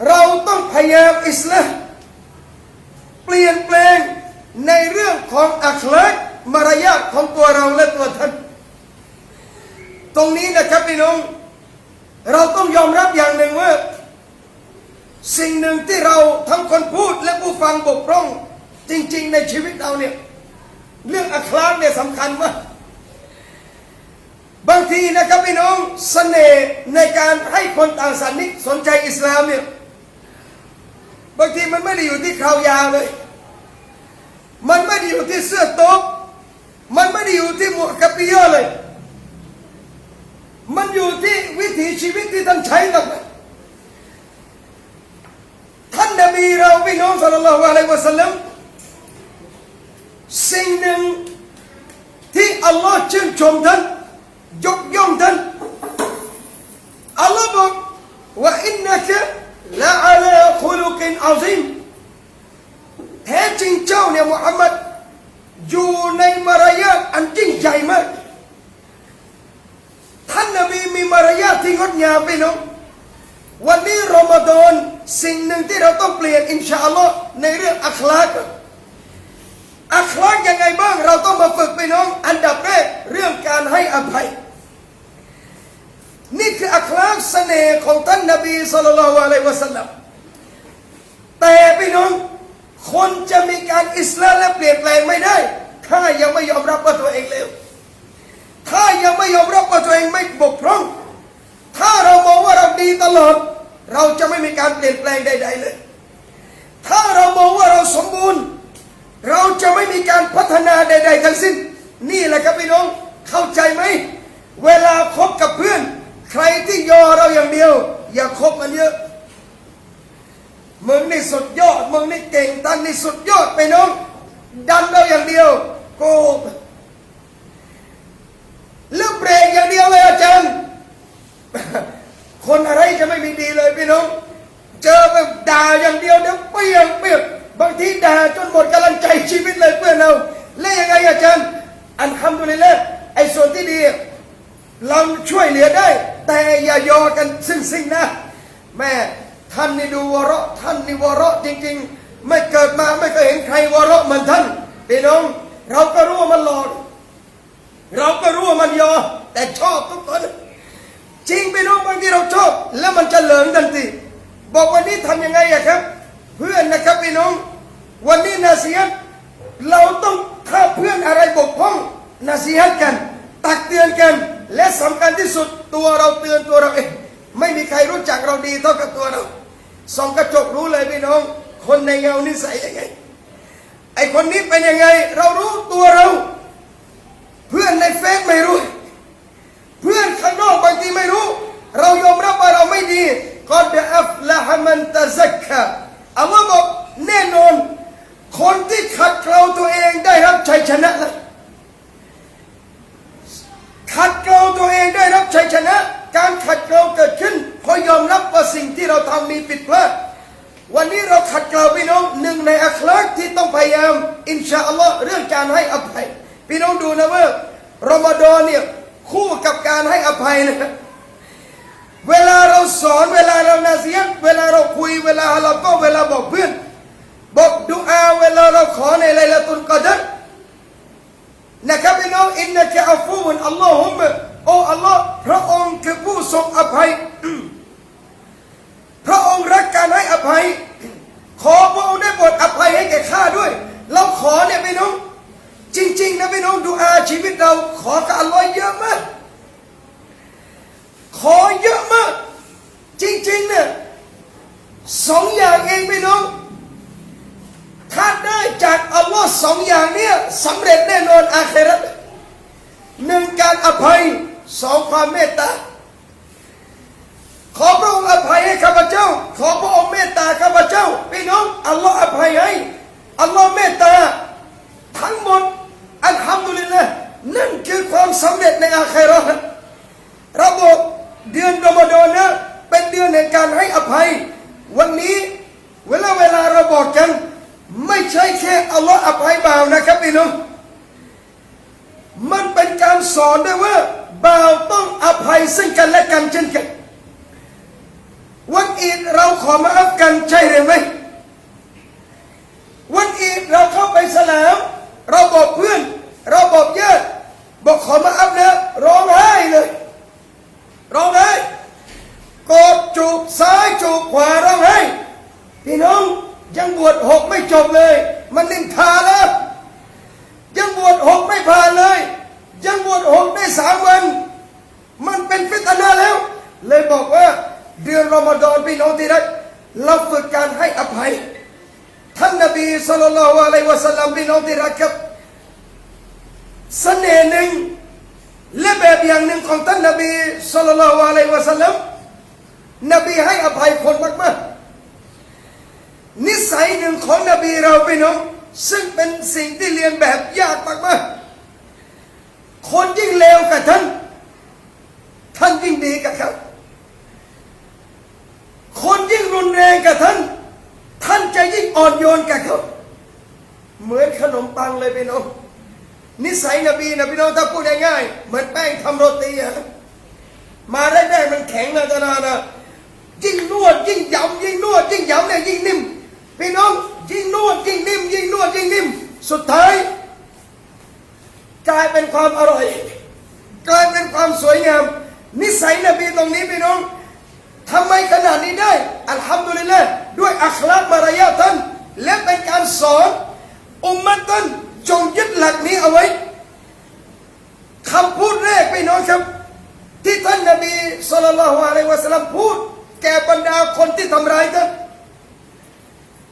เราต้องพยายามอิสลามเปลี่ยนแปลงในเรื่องของอัคลากมารยาทของตัวเราและตัวท่านตรงนี้นะครับพี่น้องเราต้องยอมรับอย่างหนึ่งว่าสิ่งหนึ่งที่เราทั้งคนพูดและผู้ฟังบกพร่องจริงๆในชีวิตเราเนี่ยเรื่องอัคลากเนี่ยสำคัญมากบางทีนะครับพี่น้องเสน่ห์ในการให้คนต่างศาสนาสนใจอิสลามเนี่ยบางทีมันไม่ได้อยู่ที่ขาวยาวเลยมันไม่ได้อยู่ที่เสื้อโต๊ะมันไม่ได้อยู่ที่หมวกกะปิโยเลยมันอยู่ที่วิถีชีวิตที่ท่านใช้กับท่านนบีเราพี่น้องศ็อลลัลลอฮุอะลัยฮิวะซัลลัมสิ่งหนึ่งที่อัลลอฮ์ชื่นชมท่านยกย่องท่านอัลลอฮ์บอกว่าอินนะกะละอะลาคุลุกินอะซีมแท้จริงเจ้าเนี่ยมุฮัมมัดอยู่ในมารยาทอันยิ่งใหญ่มากท่านนบีมีมารยาทที่งดงามพี่น้องวันนี้รอมฎอนสิ่งหนึ่งที่เราต้องเปลี่ยนอินชาอัลลอฮ์ในเรื่องอัคลากยังไงบ้างเราต้องมาฝึกพี่น้องอันดับแรกเรื่องการให้อภัยนี่คืออัคลากเสน่ห์ของท่านนบีศ็อลลัลลอฮุอะลัยฮิวะซัลลัมแต่พี่น้องคนจะมีการอิสลามและเปลี่ยนแปลงไม่ได้ถ้ายังไม่ยอมรับว่าตัวเองเลวถ้ายังไม่ยอมรับว่าตัวเองไม่บกพร่องถ้าเรามองว่าเราดีตลอดเราจะไม่มีการเปลี่ยนแปลงใดๆเลยถ้าเรามองว่าเราสมบูรณ์เราจะไม่มีการพัฒนาใดๆทั้งสิ้นนี่แหละครับพี่น้องเข้าใจไหมเวลาคบกับเพื่อนใครที่ยอเราอย่างเดียวอย่าคบมันเยอะมึงนี่สุดยอดมึงนี่เก่งท่านนี่สุดยอดไปน้องดันเราอย่างเดียวโกเลือกเบรกอย่างเดียวเลยอาจารย์คนอะไรจะไม่มีดีเลยพี่น้องเจอแบบด่าอย่างเดียวเดี๋ยวเปียกบางทีด่าจนหมดกำลังใจชีวิตเลยเพื่อนเราเล่ยังไงอาจารย์อัลฮัมดุลิลละห์ไอ้ส่วนที่ดีเราช่วยเหลือได้แต่อย่ายอกันซึ่งนะแม่ท่านนี่ดูวะเราะท่านนี่วะเราะจริงๆไม่เกิดมาไม่เคยเห็นใครวะเราะเหมือนท่านพี่น้องเราก็รู้ว่ามันหลอกเราก็รู้ว่ามันยอแต่ชอบทุกคนจริงพี่น้องบางทีเราชอบแล้วมันจะเหลิงทันทีบอกวันนี้ทำยังไงอะครับเพื่อนนะครับพี่น้องวันนี้นาซีฮัตเราต้องถ้าเพื่อนอะไรบกพร่องนาซีฮัตกันตักเตือนกันและสำคัญที่สุดตัวเราเตือนตัวเราเองไม่มีใครรู้จักเราดีเท่ากับตัวเราส่องกระจกรู้เลยพี่น้องคนในเงานิสัยยังไงไอคนนี้เป็นยังไงเรารู้ตัวเราเพื่อนในเฟซไม่รู้เพื่อนข้างนอกบางทีไม่รู้เรายอมรับว่าเราไม่ดีกอดอัฟละฮ์มันตะซักกะอัลลอฮ์บอกแน่นอนคนที่ขัดเกลาตัวเองได้รับชัยชนะแล้วขัดเกลาตัวเองได้รับชัยชนะการขัดเกลาเกิดขึ้นพอยอมรับว่าสิ่งที่เราทำมีผิดพลาด วันนี้เราขัดเกลาพี่น้องหนึ่งในอัคลักที่ต้องพยายามอินชาอัลลอฮ์เรื่องการให้อภัยพี่น้องดูนะว่ารอมฎอนเนี่ยคู่กับการให้อภัยนะเวลาเราสอนเวลาเรานาซียะห์เวลาเราคุยเวลาเราก็เวลาบอกเพื่อนบอกดุอาเวลาเราขอในไลลาตุลกอดรนะครับพี่น้องอินนะกะอัฟูนอัลลอฮุมะโอ้อัลลอฮ์พระองค์คือผู้ทรงอภัยพระองค์รักการให้อภัยขอพระองค์ได้โปรดอภัยให้แก่ข้าด้วยเราขอเนี่ยพี่น้องจริงๆนะพี่น้องดุอาชีวิตเราขอกับอัลลอฮ์เยอะมากขอเยอะมากจริงๆเนี่ยสองอย่างเองพี่น้องถ้าได้จากอัลลอฮ์สองอย่างเนี่ยสำเร็จแน่นอนอาคิเราะห์หนึ่งการอภัยสองความเมตตาขอพระองค์อภัยให้ข้าพเจ้าขอพระองค์เมตตาข้าพเจ้าพี่น้องอัลลอฮ์อภัยให้อัลลอฮ์เมตตาทั้งหมดอัลฮัมดุลิลละห์นั่นคือความสำเร็จในอาคิเราะห์เราบอกเดือนรอมฎอนนะเป็นเดือนแห่งการให้อภัยวันนี้เวลาเราบอกกันไม่ใช่แค่อัลลอฮ์อภัยบ่าวนะครับพี่น้องมันเป็นการสอนด้วยว่าบ่าวต้องอภัยซึ่งกันและกันเช่นกันวันอีดเราขอมาอัฟกันใช่หรือไม่วันอีดเราเข้าไปสลามเราบอกเพื่อนเราบอกญาติบอกขอมาอัฟนะร้องไห้เลยร้องไห้กอดจูบซ้ายจูบขวาร้องไห้พี่น้องยังบวช6ไม่จบเลยมันนินทาแล้วยังบวช6ไม่ผ่านเลยยังบวช6ได้3 วันมันเป็นฟิตนะห์แล้วเลยบอกว่าเดือนรอมฎอนพี่น้องที่รักเราฝึกการให้อภัยท่านนบีศ็อลลัลลอฮุอะลัยฮิวะซัลลัมพี่น้องที่รักครับเสน่ห์หนึ่งและแบบอย่างหนึ่งของท่านนบีศ็อลลัลลอฮุอะลัยฮิวะซัลลัมนบีให้อภัยคนมากๆนิสัยหนึ่งของนบีเราพี่น้องซึ่งเป็นสิ่งที่เรียนแบบยากมากๆคนยิ่งเลวกับท่านยิ่งดีกับเขาคนยิ่งรุนแรงกับท่านจะยิ่งอ่อนโยนกับเขาเหมือนขนมปังเลยพี่น้องนิสัยนบีนะพี่น้องถ้าพูดง่ายๆเหมือนแป้งทำโรตีอะมาแรกๆมันแข็งนะจนานะยิ่งนวดยิ่งยำยิ่งนวดยิ่งยำเนี่ยยิ่งนิ่มพี่น้องยิ่งนวดยิ่งนิ่มยิ่งนวดยิ่งนิ่มสุดท้ายกลายเป็นความอร่อยกลายเป็นความสวยงามนิสัยนบีตรงนี้พี่น้องทำไมขนาดนี้ได้อัลฮัมดุลิลละห์ด้วยอัคลากมารยาทท่านและเป็นการสอนอุมมะท่านจงยึดหลักนี้เอาไว้คำพูดแรกพี่น้องครับที่ท่านนบีศ็อลลัลลอฮุอะลัยฮิวะซัลลัมพูดแก่บรรดาคนที่ทำร้ายท่าน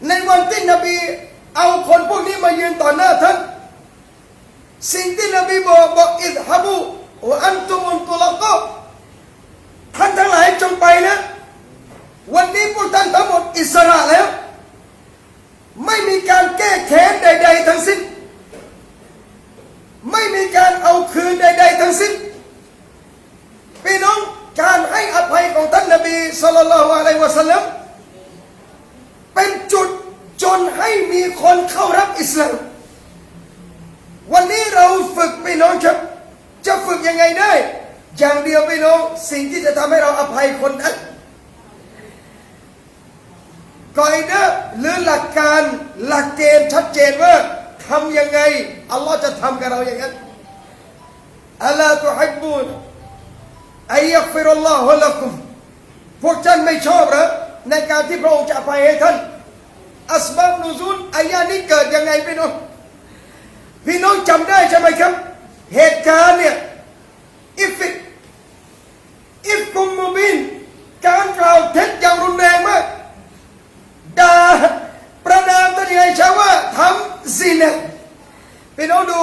ในวันที่นบีเอาคนพวกนี้มายืนต่อหน้าท่านสิ่งที่นบีบอกอิซฮะบูวะอันตุมุนตุลกอท่านทั้งหลายจงไปนะวันนี้พวกท่านทั้งหมดอิสระแล้วไม่มีการแก้แค้นใดๆทั้งสิ้นไม่มีการเอาคืนใดๆทั้งสิ้นพี่น้องการให้อภัยของท่านนบีศ็อลลัลลอฮุอะลัยฮิวะซัลลัมเป็นจุดจนให้มีคนเข้ารับอิสลามวันนี้เราฝึกพี่น้องครับจะฝึกยังไงได้อย่างเดียวพี่น้องสิ่งที่จะทำให้เราอภัยคนนั้นกอยนะหรือหลักการหลักเกณฑ์ชัดเจนว่าทำยังไงอัลลอฮ์จะทำกับเราอย่างนั้นอัลลอฮ์ตุฮิบบูนอัยยักฟิรุลลอฮุละกุมพวกท่านไม่ชอบหรือในการที่พระองค์จะอภัยให้ท่านอัสบับนุซูลอายะนี้เกิดยังไงพี่น้องจำได้ใช่ไหมครับเหตุการณ์เนี่ยอิฟกุมมุบินการกล่าวเท็จอย่างรุนแรงมากด่าประนามท่านยังไงชาวว่าทำซินะพี่น้องดู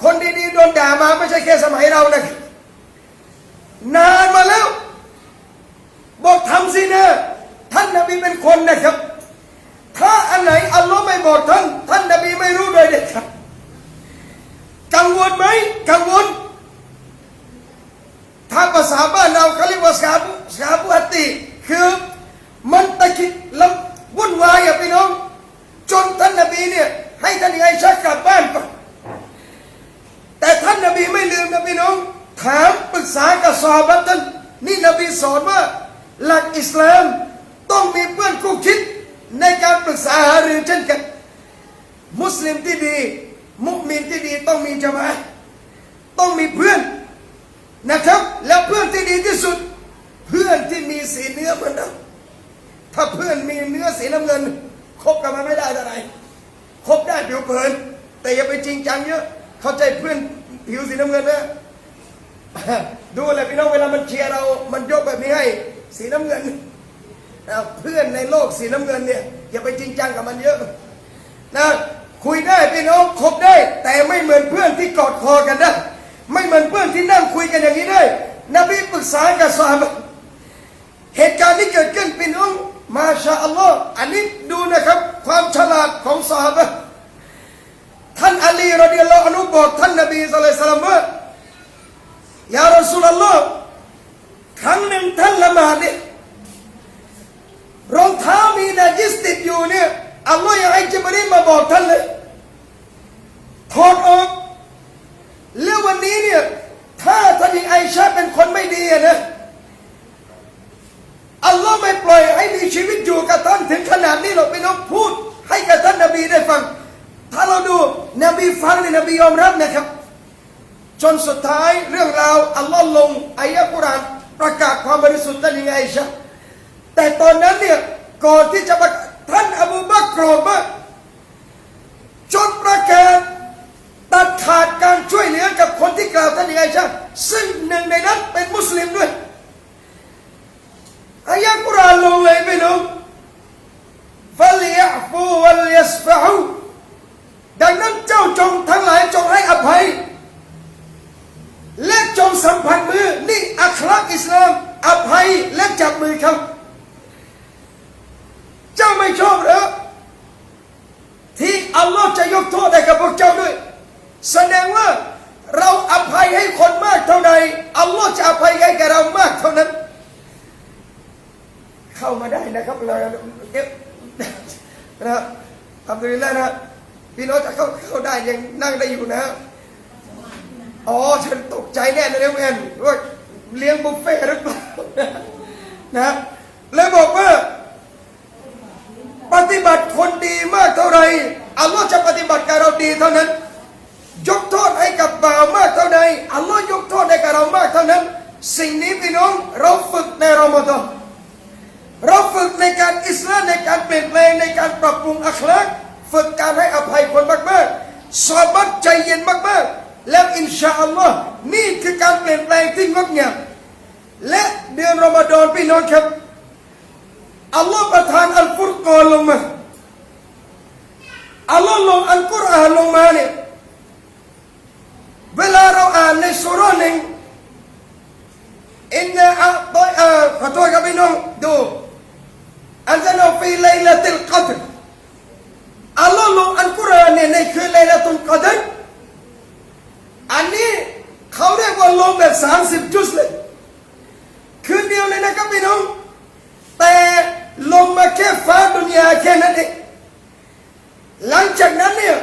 คนดีๆโดนด่ามาไม่ใช่แค่สมัยเรานะนานมาแล้วบอกทำซินะท่านนบีเป็นคนนะครับถ้าอันไหนอัลลอฮ์ไม่บอกท่านนบีไม่รู้โดยเด็ดขาดกังวลไหมกังวลถ้าภาษาบ้านเราเขาเรียกว่าสาบุอัตติคือมันตะกิดล อิสลามต้องมีเพื่อนคู่คิดในการปรึกษาหารือเช่นกันมุสลิมที่ดีมุมินที่ดีต้องมีญะมาอะห์ต้องมีเพื่อนนะครับแล้วเพื่อนที่ดีที่สุดเพื่อนที่มีสีเนื้อเหมือนเราถ้าเพื่อนมีเนื้อสีน้ำเงินคบกันมาไม่ได้เท่าไหร่คบได้ผิวเผินแต่อย่าไปจริงจังเยอะเข้าใจเพื่อนผิวสีน้ำเงินนะดูเลยพี่น้องเวลามันเชียร์เรามันยกแบบนี้ให้สีน้ำเงินเพื่อนในโลกสีน้ำเงินเนี่ยอย่าไปจริงจังกับมันเยอะนะคุยได้พี่น้องคบได้แต่ไม่เหมือนเพื่อนที่กอดคอกันได้ไม่เหมือนเพื่อนที่นั่งคุยกันอย่างนี้ได้นบีปรึกษากับซอฮาบะห์เหตุการณ์ที่เกิดขึ้นพี่น้องมาชาอัลลอฮ์อันนี้ดูนะครับความฉลาดของซอฮาบะห์ท่านอาลีรอฎิยัลลอฮุอันฮุบอกท่านนบีศ็อลลัลลอฮุอะลัยฮิวะซัลลัมว่ายารอซูลุลลอฮ์ครั้งหนึ่งท่านละหมาดเนี่ยรองเท้ามีนาจิสติดอยู่เนี่ยอัลลอฮ์อยากให้จิบรีลมาบอกท่านเลยถอดออกแล้ววันนี้เนี่ยถ้าท่านหญิงไอชาเป็นคนไม่ดีนะอัลลอฮ์ไม่ปล่อยให้มีชีวิตอยู่กับท่านถึงขนาดนี้หรอกพี่น้องพูดให้กับท่านนบีได้ฟังถ้าเราดูนบีฟังเนี่ยนบียอมรับนะครับจนสุดท้ายเรื่องราวอัลลอฮ์ลงอายะห์กุรอานประกาศความบริสุทธิ์ท่านหญิงไอชาแต่ตอนนั้นเนี่ยก่อนที่จะท่านอบูบักรโกรธมากจนประกาศตัดขาดการช่วยเหลือกับคนที่กล่าวท่านหญิงไอชาซึ่งหนึ่งในนั้นเป็นมุสลิมด้วยอายะห์กุรอานลงเลยพี่น้องฟัลยะฟูวัลยัสฟะฮูดังนั้นเจ้าจงทั้งหลายจงให้อภัยและจงสัมผัสมือนี่อัคลากอิสลามอภัยและจับมือเขาเจ้าไม่ชอบเหรอที่อัลลอฮ์จะยกโทษให้กับพวกเจ้าด้วยแสดงว่าเราอภัยให้คนมากเท่าใดอัลลอฮ์จะอภัยให้แก่เรามากเท่านั้นเข้ามาได้นะครับเรานะครับอัลฮัมดุลิลละห์นะพี่น้องจะเข้าได้ยังนั่งได้อยู่นะอ๋อฉันตกใจแน่เลยแม่ว่าเลี้ยงบุฟเฟ่หรือเปล่านะแล้วบอกว่าปฏิบัติคนดีมากเท่าไรอัลลอฮ์จะปฏิบัติกับเราดีเท่านั้นยกโทษให้กับบ่าวมากเท่าใดอัลลอฮ์ยกโทษให้กับเรามากเท่านั้นสิ่งนี้พี่น้องเราฝึกในรอมฎอนเราฝึกในการอิสลามในการเปลี่ยนแปลงในการปรับปรุงอัคลากฝึกการให้อภัยคนมากๆซอบัตใจเย็นมากๆแล้วอินชาอัลลอฮ์นี่คือการเปลี่ยนแปลงที่งดงามและเดือนรอมฎอนพี่น้องครับอัลลอฮ์ประทานอัลฟุรกานลงมาอัลลอฮ์ลงอัลกุรอานลงมาเนี่ยเวลาเราอ่านในซูเราะห์หนึ่งอินนาอัตขอโทษครับพี่น้องดูอันซะลาฟีไลลาตุลกัดรอัลลอฮ์ลงอัลกุรอานเนี่ยในคืนไลลาตุลกัดรอันนี้เขาเรียกว่าลงแบบ30จุซเลยคืนเดียวเลยนะครับพี่น้องแต่ลงมาแค่ฟ้าดุนยาแค่นั้นเองหลังจากนั้นเนี่ย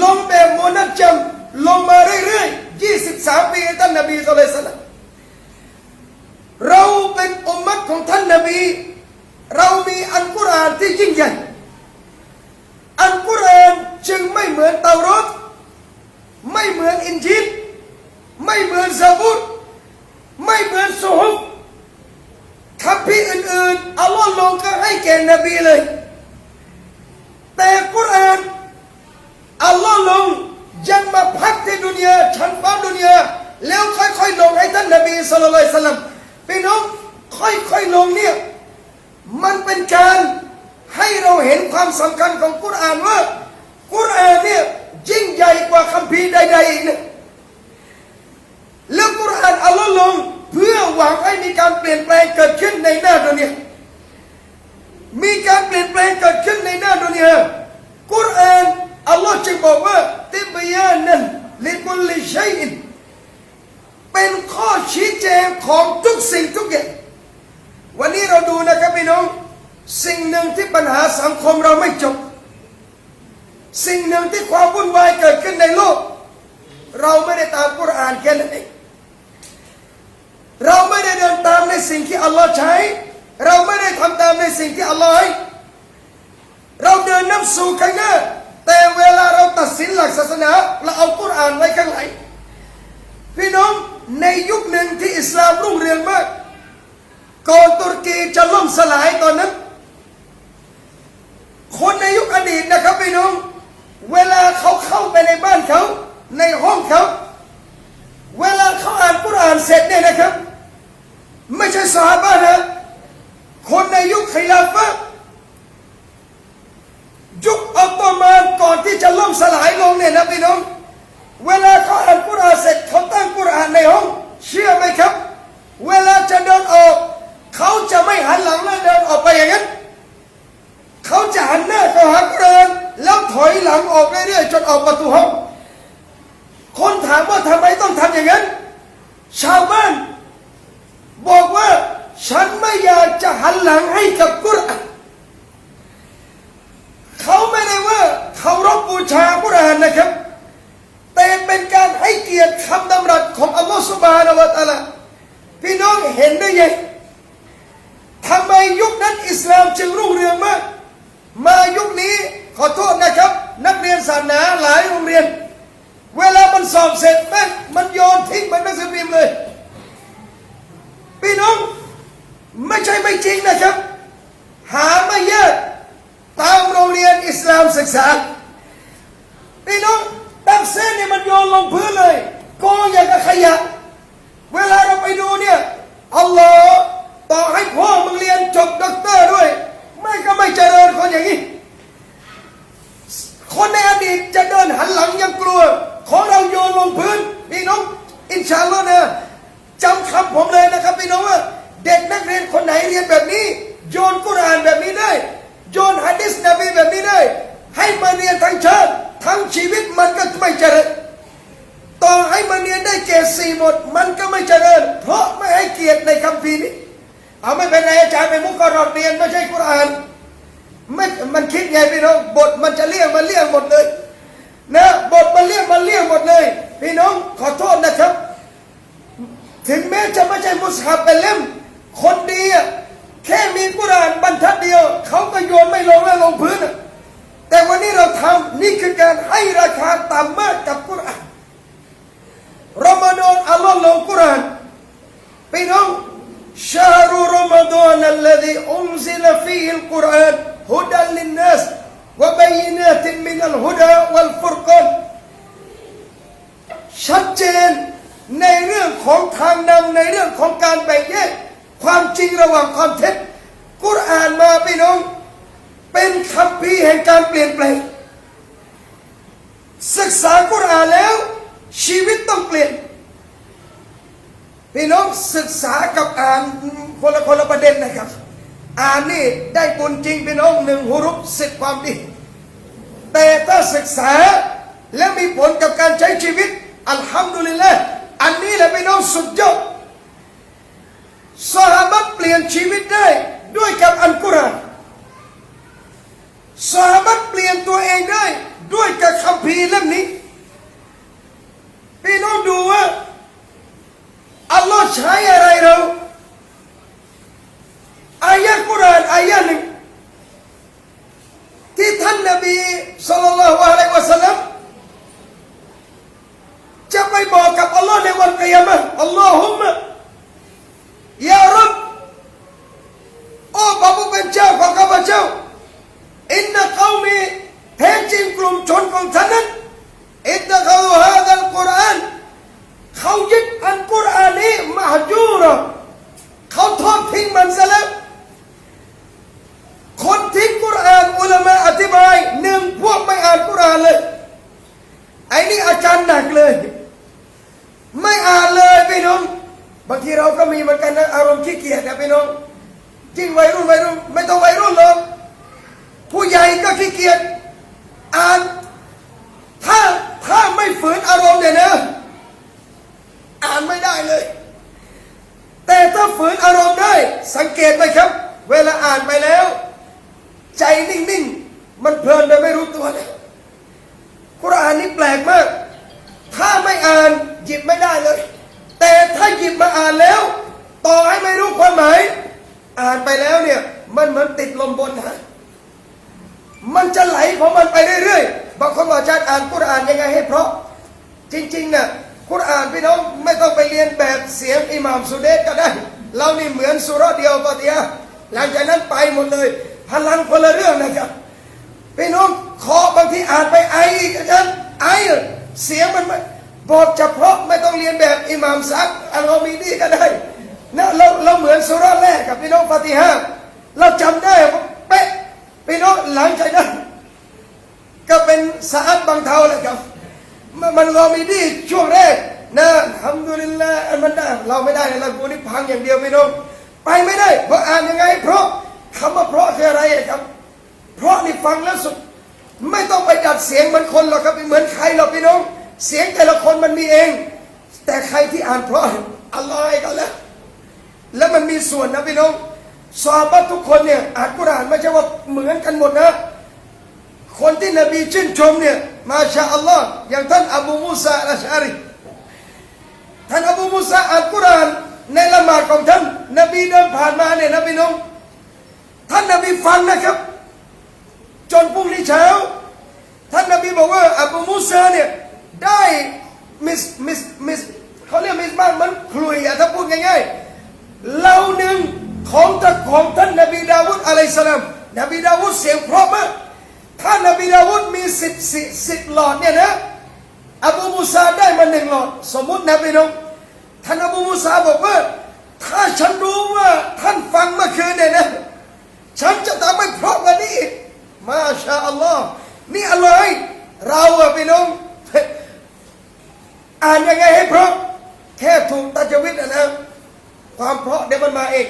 ลงแบบมุนัจจัมลงมาเรื่อยๆ23 ปีท่านนบีศ็อลลัลลอฮุอะลัยฮิวะซัลลัมเราเป็นอุมมะฮ์ของท่านนบีเรามีอัลกุรอานที่ยิ่งใหญ่อัลกุรอานจึงไม่เหมือนเตารอดไม่เหมือนอินจีลไม่เหมือนซะบูรไม่เหมือนซุฮุฟคัมภีร์อื่นๆอัลลอฮ์ลงก็ให้แก่นบีเลยแต่กุรอานอัลลอฮ์ลงยังมาพักที่ดุนยาชั้นฟ้าดุนยาแล้วค่อยๆลงให้ท่านนบีศ็อลลัลลอฮุอะลัยฮิวะซัลลัมพี่น้องค่อยๆลงเนี่ยมันเป็นการให้เราเห็นความสำคัญของกุรอานว่ากุรอานเนี่ยยิ่งใหญ่กว่าคัมภีร์ใดๆอีกนะแล้วกุรอานอัลลอฮ์ลงเพื่อหวังให้มีการเปลี่ยนแปลงเกิดขึ้นในหน้าดุนยามีการเปลี่ยนแปลงเกิดขึ้นในหน้าดุนยากุรอานอัลลอฮ์จึงบอกว่าติบยานันลิกุลลิชัยอินเป็นข้อชี้แจงของทุกสิ่งทุกอย่างวันนี้เราดูนะครับพี่น้องสิ่งหนึ่งที่ปัญหาสังคมเราไม่จบสิ่งหนึ่งที่ความวุ่นวายเกิดขึ้นในโลกเราไม่ได้ตามกุรอานแค่นั้นเองเราไม่ได้เดินตามในสิ่งที่อัลลอฮ์ใช้ เราไม่ได้ทำตามในสิ่งที่อัลลอฮ์ให้เราเดินนับสู่ข้างหน้าแต่เวลาเราตัดสินหลักศาสนาเราเอากุรอานไว้ข้างหลังพี่น้องในยุคหนึ่งที่อิสลามรุ่งเรืองมากก่อนตุรกีจะล่มสลายตอนนั้นคนในยุคอดีตนะครับพี่น้องเวลาเขาเข้าไปในบ้านเขาในห้องเขาเวลาเขาอ่านกุรอานเสร็จเนี่ยนะครับไม่ใช่ซอฮาบะห์นะคนในยุคkhiลาฟะห์ยุคอัตโตมันก่อนที่จะล่มสลายลงเนี่ยนะพี่น้องเวลาเขาอ่านกุรอานเสร็จเขาตั้งกุรอานในห้องเชื่อไหมครับเวลาจะเดินออกเขาจะไม่หันหลังแล้วเดินออกไปอย่างนั้นเขาจะหันหน้าเข้าหากุรอานแล้วถอยหลังออกเรื่อยๆจนออกประตูห้องคนถามว่าทำไมต้องทำอย่างนั้นชาวบ้านบอกว่าฉันไม่อยากจะหันหลังให้กับกุรอานเขาไม่ได้ว่าเคารพบูชากุรอานนะครับแต่เป็นการให้เกียรติคำดำรัสของอัลลอฮฺซุบฮานะฮูวะตะอาลาพี่น้องเห็นได้ยังทำไมยุคนั้นอิสลามจึงรุ่งเรืองมากมายุคนี้ขอโทษนะครับนักเรียนศาสนาหลายโรงเรียนเวลามันสอบเสร็จแม่งมันโยนทิ้งมันหนังสือพิมพ์เลยพี่น้องไม่ใช่ไม่จริงนะครับหาไม่ยากตามโรงเรียนอิสลามศึกษาพี่น้องตักเส้นเนี่ยมันโยนลงพื้นเลยก็อย่างกับขยะเวลาเราไปดูเนี่ยอัลลอฮ์ต่อให้พ่อมึงเรียนจบด็อกเตอร์ด้วยไม่ก็ไม่เจริญคนอย่างนี้คนในอดีตจะเดินหันหลังยังกลัวของเราโยนลงพื้นพี่น้องอินชาอัลลอฮ์นะจำคำผมเลยนะครับพี่น้องว่าเด็กนักเรียนคนไหนเรียนแบบนี้โยนกุรอานแบบนี้ได้โยนหะดีษนบีแบบนี้ได้ให้มาเรียนทั้งชาติทั้งชีวิตมันก็ไม่เจริญต่อให้มาเรียนได้เกรด4หมดมันก็ไม่เจริญเพราะไม่ให้เกียรติในคัมภีร์นี้เอาไม่เป็นไรอาจารย์ไปมุกกะรอดเรียนไม่ใช่กุรอานไม่มันคิดไงพี่น้องบทมันจะเลี่ยงมันเลี่ยงหมดเลยนะบทมันเลี่ยงหมดเลยพี่น้องขอโทษนะครับถึงแม้จะไม่ใช่มุสฮับเป็นเล่มคนดีอะแค่มีกุรอานบรรทัดเดียวเขาก็โยนไม่ลงแล้วลงพื้นแต่วันนี้เราทำนี่คือการให้ราคาต่ำมากกับกุรอานรอมฎอนอัลลอฮ์ลงกุรอานพี่น้องชาฮรุรอมฎอนอัลลซีอุนซิลฟีฮิลกุรอานฮุดัลลินนัสวะบัยยินาติมินัลฮุดาวัลฟุรกานชัดเจนในเรื่องของทางนำในเรื่องของการแบ่งแยกความจริงระหว่างความเท็จกุรอานมาพี่น้องเป็นคัมภีร์แห่งการเปลี่ยนแปลงศึกษากุรอานแล้วชีวิตต้องเปลี่ยนพี่น้องศึกษากับอ่านคนละประเด็นนะครับอ่านนี่ได้บุญจริงพี่น้อง1 ฮุรุฟ 10 ความดีแต่ถ้าศึกษาและมีผลกับการใช้ชีวิตอัลฮัมดุลิลละห์อันนี้แหละพี่น้องสุดยอดซอฮาบะห์เปลี่ยนชีวิตได้ด้วยกับอัลกุรอานซอฮาบะห์เปลี่ยนตัวเองได้ด้วยกับคัมภีร์เล่มนี้พี่น้องดูว่าอัลลอฮ์ใช้อะไรเราอายะห์กุรอานอายะห์หนึ่งที่ท่านนบีศ็อลลัลลอฮุอะลัยฮิวะซัลลัมจะไปบอกกับอัลลอฮ์ในวันกิยามะห์อัลลอฮุมมะยารับโอ้พระผู้เป็นเจ้าของข้าพเจ้าอินนะกอมีแท้จริงกลุ่มชนของท่านนั้นอิตตะคอฮาซัลกุรอานเขายึดอัลกุรอานนี้มะฮจูรเขาทอดทิ้งมันซะแล้วคนทิ้งกุรอานอุลามะอธิบาย1พวกไม่อ่านกุรอานเลยไอ้นี่อาจารย์หนักเลยไม่อ่านเลยพี่น้องบางทีเราก็มีเหมือนกันนะอารมณ์ขี้เกียจนะพี่น้องจริงวัยรุ่นไม่ต้องวัยรุ่นหรอกผู้ใหญ่ก็ขี้เกียจอ่านถ้าไม่ฝืนอารมณ์เนี่ยนะอ่านไม่ได้เลยแต่ถ้าฝืนอารมณ์ได้สังเกตไหมครับเวลาอ่านไปแล้วใจนิ่งๆมันเพลินโดยไม่รู้ตัวเลยกุรอานนี่แปลกมากถ้าไม่อ่านหยิบไม่ได้เลยแต่ถ้าหยิบมาอ่านแล้วต่อให้ไม่รู้ความหมายอ่านไปแล้ว มบนฮะมันจะไหลของมันไปเรื่อยๆบางคนบอกอาจารย์อ่านกุรอานยังไงให้เพราะจริงๆน่ะกุรอานพี่น้องไม่ต้องไปเรียนแบบเสียงอิหม่ามสุเดชก็ได้เรานี่เหมือนสุเราะห์เดียวก็เดียวหลังจากนั้นไปหมดเลยพลังคนละเรื่องนะครับพี่น้องขอบางทีอ่านไปไออีกอาจารย์ไอเสียงมันบอกเฉพาะไม่ต้องเรียนแบบอิหม่ามซักอัลลอฮ์มีดีก็ได้นะเราเหมือนสุเราะห์แรกกับพี่น้องฟาติฮะเราจำได้เป๊ะพี่น้องหลังจากนั้นก็เป็นสะอาดบางเทาเลยครับมันเรามีดีช่วงแรกนะฮัมดุลิลลาห์มันได้เราไม่ได้เรากูนี่พังอย่างเดียวพี่น้องไปไม่ได้เพราะอ่านยังไงเพราะคำว่าเพราะคืออะไรครับเพราะนี่ฟังแล้วสุดไม่ต้องไปดัดเสียงเหมือนคนหรอกครับเหมือนใครหรอกพี่น้องเสียงแต่ละคนมันมีเองแต่ใครที่อ่านเพราะอัลลอฮ์ให้กันแล้วมันมีส่วนนะพี่น้องซอฮาบะห์ทุกคนเนี่ยอ่านกุรอานไม่ใช่ว่าเหมือนกันหมดนะคนที่นบีชื่นชมเนี่ยมาชาอัลลอฮ์อย่างท่านอบูมูซาอัชอารีท่านอบูมูซาอ่านกุรอานในละหมาดของท่านนบีเดินผ่านมาเนี่ยนะพี่น้องท่านนบีฟังนะครับจนพรุ่งนี้เช้าท่านนบีบอกว่าอบูมูซาเนี่ยได้มิสเขาเรียกมิสบ้านมันคลุยถ้าพูดง่ายๆเหล่าหนึ่งของท่านนบีดาวุดอะลัยฮิสสลามนบีดาวุดเสียงเพราะมากถ้านบีดาวุดมี10หลอดเนี่ยนะอบูมูซาได้มา1หลอดสมมุตินะพี่น้องท่านอบูมูซาบอกว่าถ้าฉันรู้ว่าท่านฟังเมื่อคืนเนี่ยนะฉันจะทำให้เพราะกว่านี้อีกมาชาอัลลอฮ์นี่อะไรเราอะพี่น้องอ่านยังไงให้เพราะแค่ถูกตัจวิตนะความเพราะเดี๋ยวมันมาเอง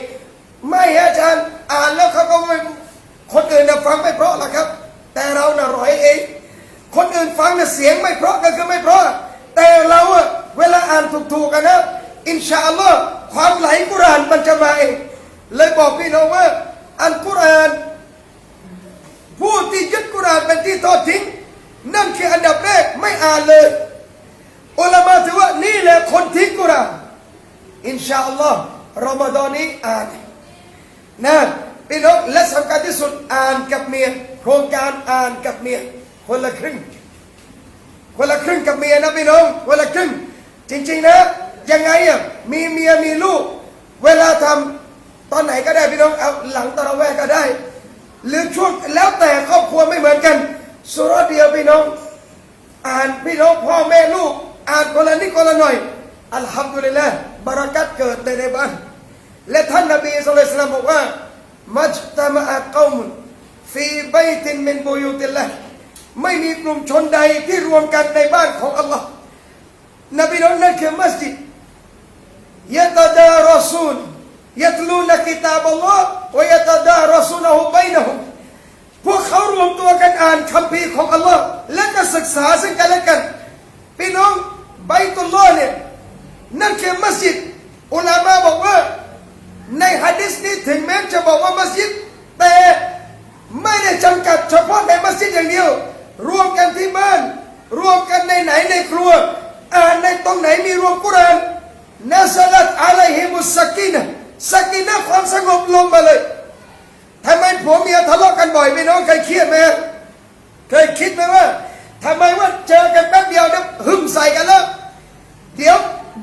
ไม่อาจารย์อ่านแล้วเขาก็ไม่คนอื่นนะฟังไม่เพราะหรอกครับแต่เราน่ะร้อยเองคนอื่นฟังน่ะเสียงไม่เพราะก็คือไม่เพราะแต่เราอะเวลาอ่านถูกๆกันนะอินชาอัลลอฮ์ความไหลกุรอานมันจะมาเองเลยบอกพี่น้องว่าอ่านกุรอานผู้ที่ยึดกุรอานเป็นที่ทอดทิ้งนั่นคืออันดับแรกไม่อ่านเลยอุลามะถือว่านี่แหละคนทิ้งกุรอานอินชาอัลลอฮ์รอมฎอนนี้อ่านนะพี่น้องและสำคัญที่สุดอ่านกับเมียโครงการอ่านกับเมียคนละครึ่งกับเมียนะพี่น้องคนละครึ่งจริงๆนะยังไงอ่ะมีเมียมีลูกเวลาทำตอนไหนก็ได้พี่น้องเอาหลังตะเราะแวก็ได้หรือช่วงแล้วแต่ครอบครัวไม่เหมือนกันสุเราะห์เดียวพี่น้องอ่านพี่น้องพ่อแม่ลูกอ่านคนละนิดคนละหน่อยอัลฮัมดุลิลละห์บารักัตเกิดในบ้านและท่านนบีศ็อลลัลลอฮุอะลัยฮิวะซัลลัมบอกว่ามัจตะมะอะกอมุนฟีบัยตินมินบุยูติลลาห์ไม่มีกลุ่มชนใดที่รวมกันในบ้านของอัลลอฮ์นบีน้องนั่นคือมัสยิดยะตะดารอซูนยัตลูนกิตาบัลลอฮ์วะยะตะดารอซูนะฮูบัยนะฮุมพวกเขารวมตัวกันอ่านคัมภีร์ของอัลลอฮ์และก็ศึกษาซึ่งกันและกันพี่น้องบัยตุลลอฮ์เนี่ยนั่นคือมัสยิดอุลามะบอกว่าในหะดีษนี้ถึงแม้จะบอกว่ามัสยิดแต่ไม่ได้จำกัดเฉพาะในมัสยิดอย่างเดียวรวมกันที่บ้านรวมกันในไหนในครัวอ่านในตรงไหนมีรวมกุรอานนะซะลัตอะลัยฮิมุสซะกีนะห์สักีนะห์ความสงบลงมาเลยทำไมผัวเมียทะเลาะกันบ่อยพี่น้องเคยเครียดไหมเคยคิดไหมว่าทำไมว่าเจอกันแป๊บเดียวเนี่ยหึ่มใส่กันแล้วเดี๋ยว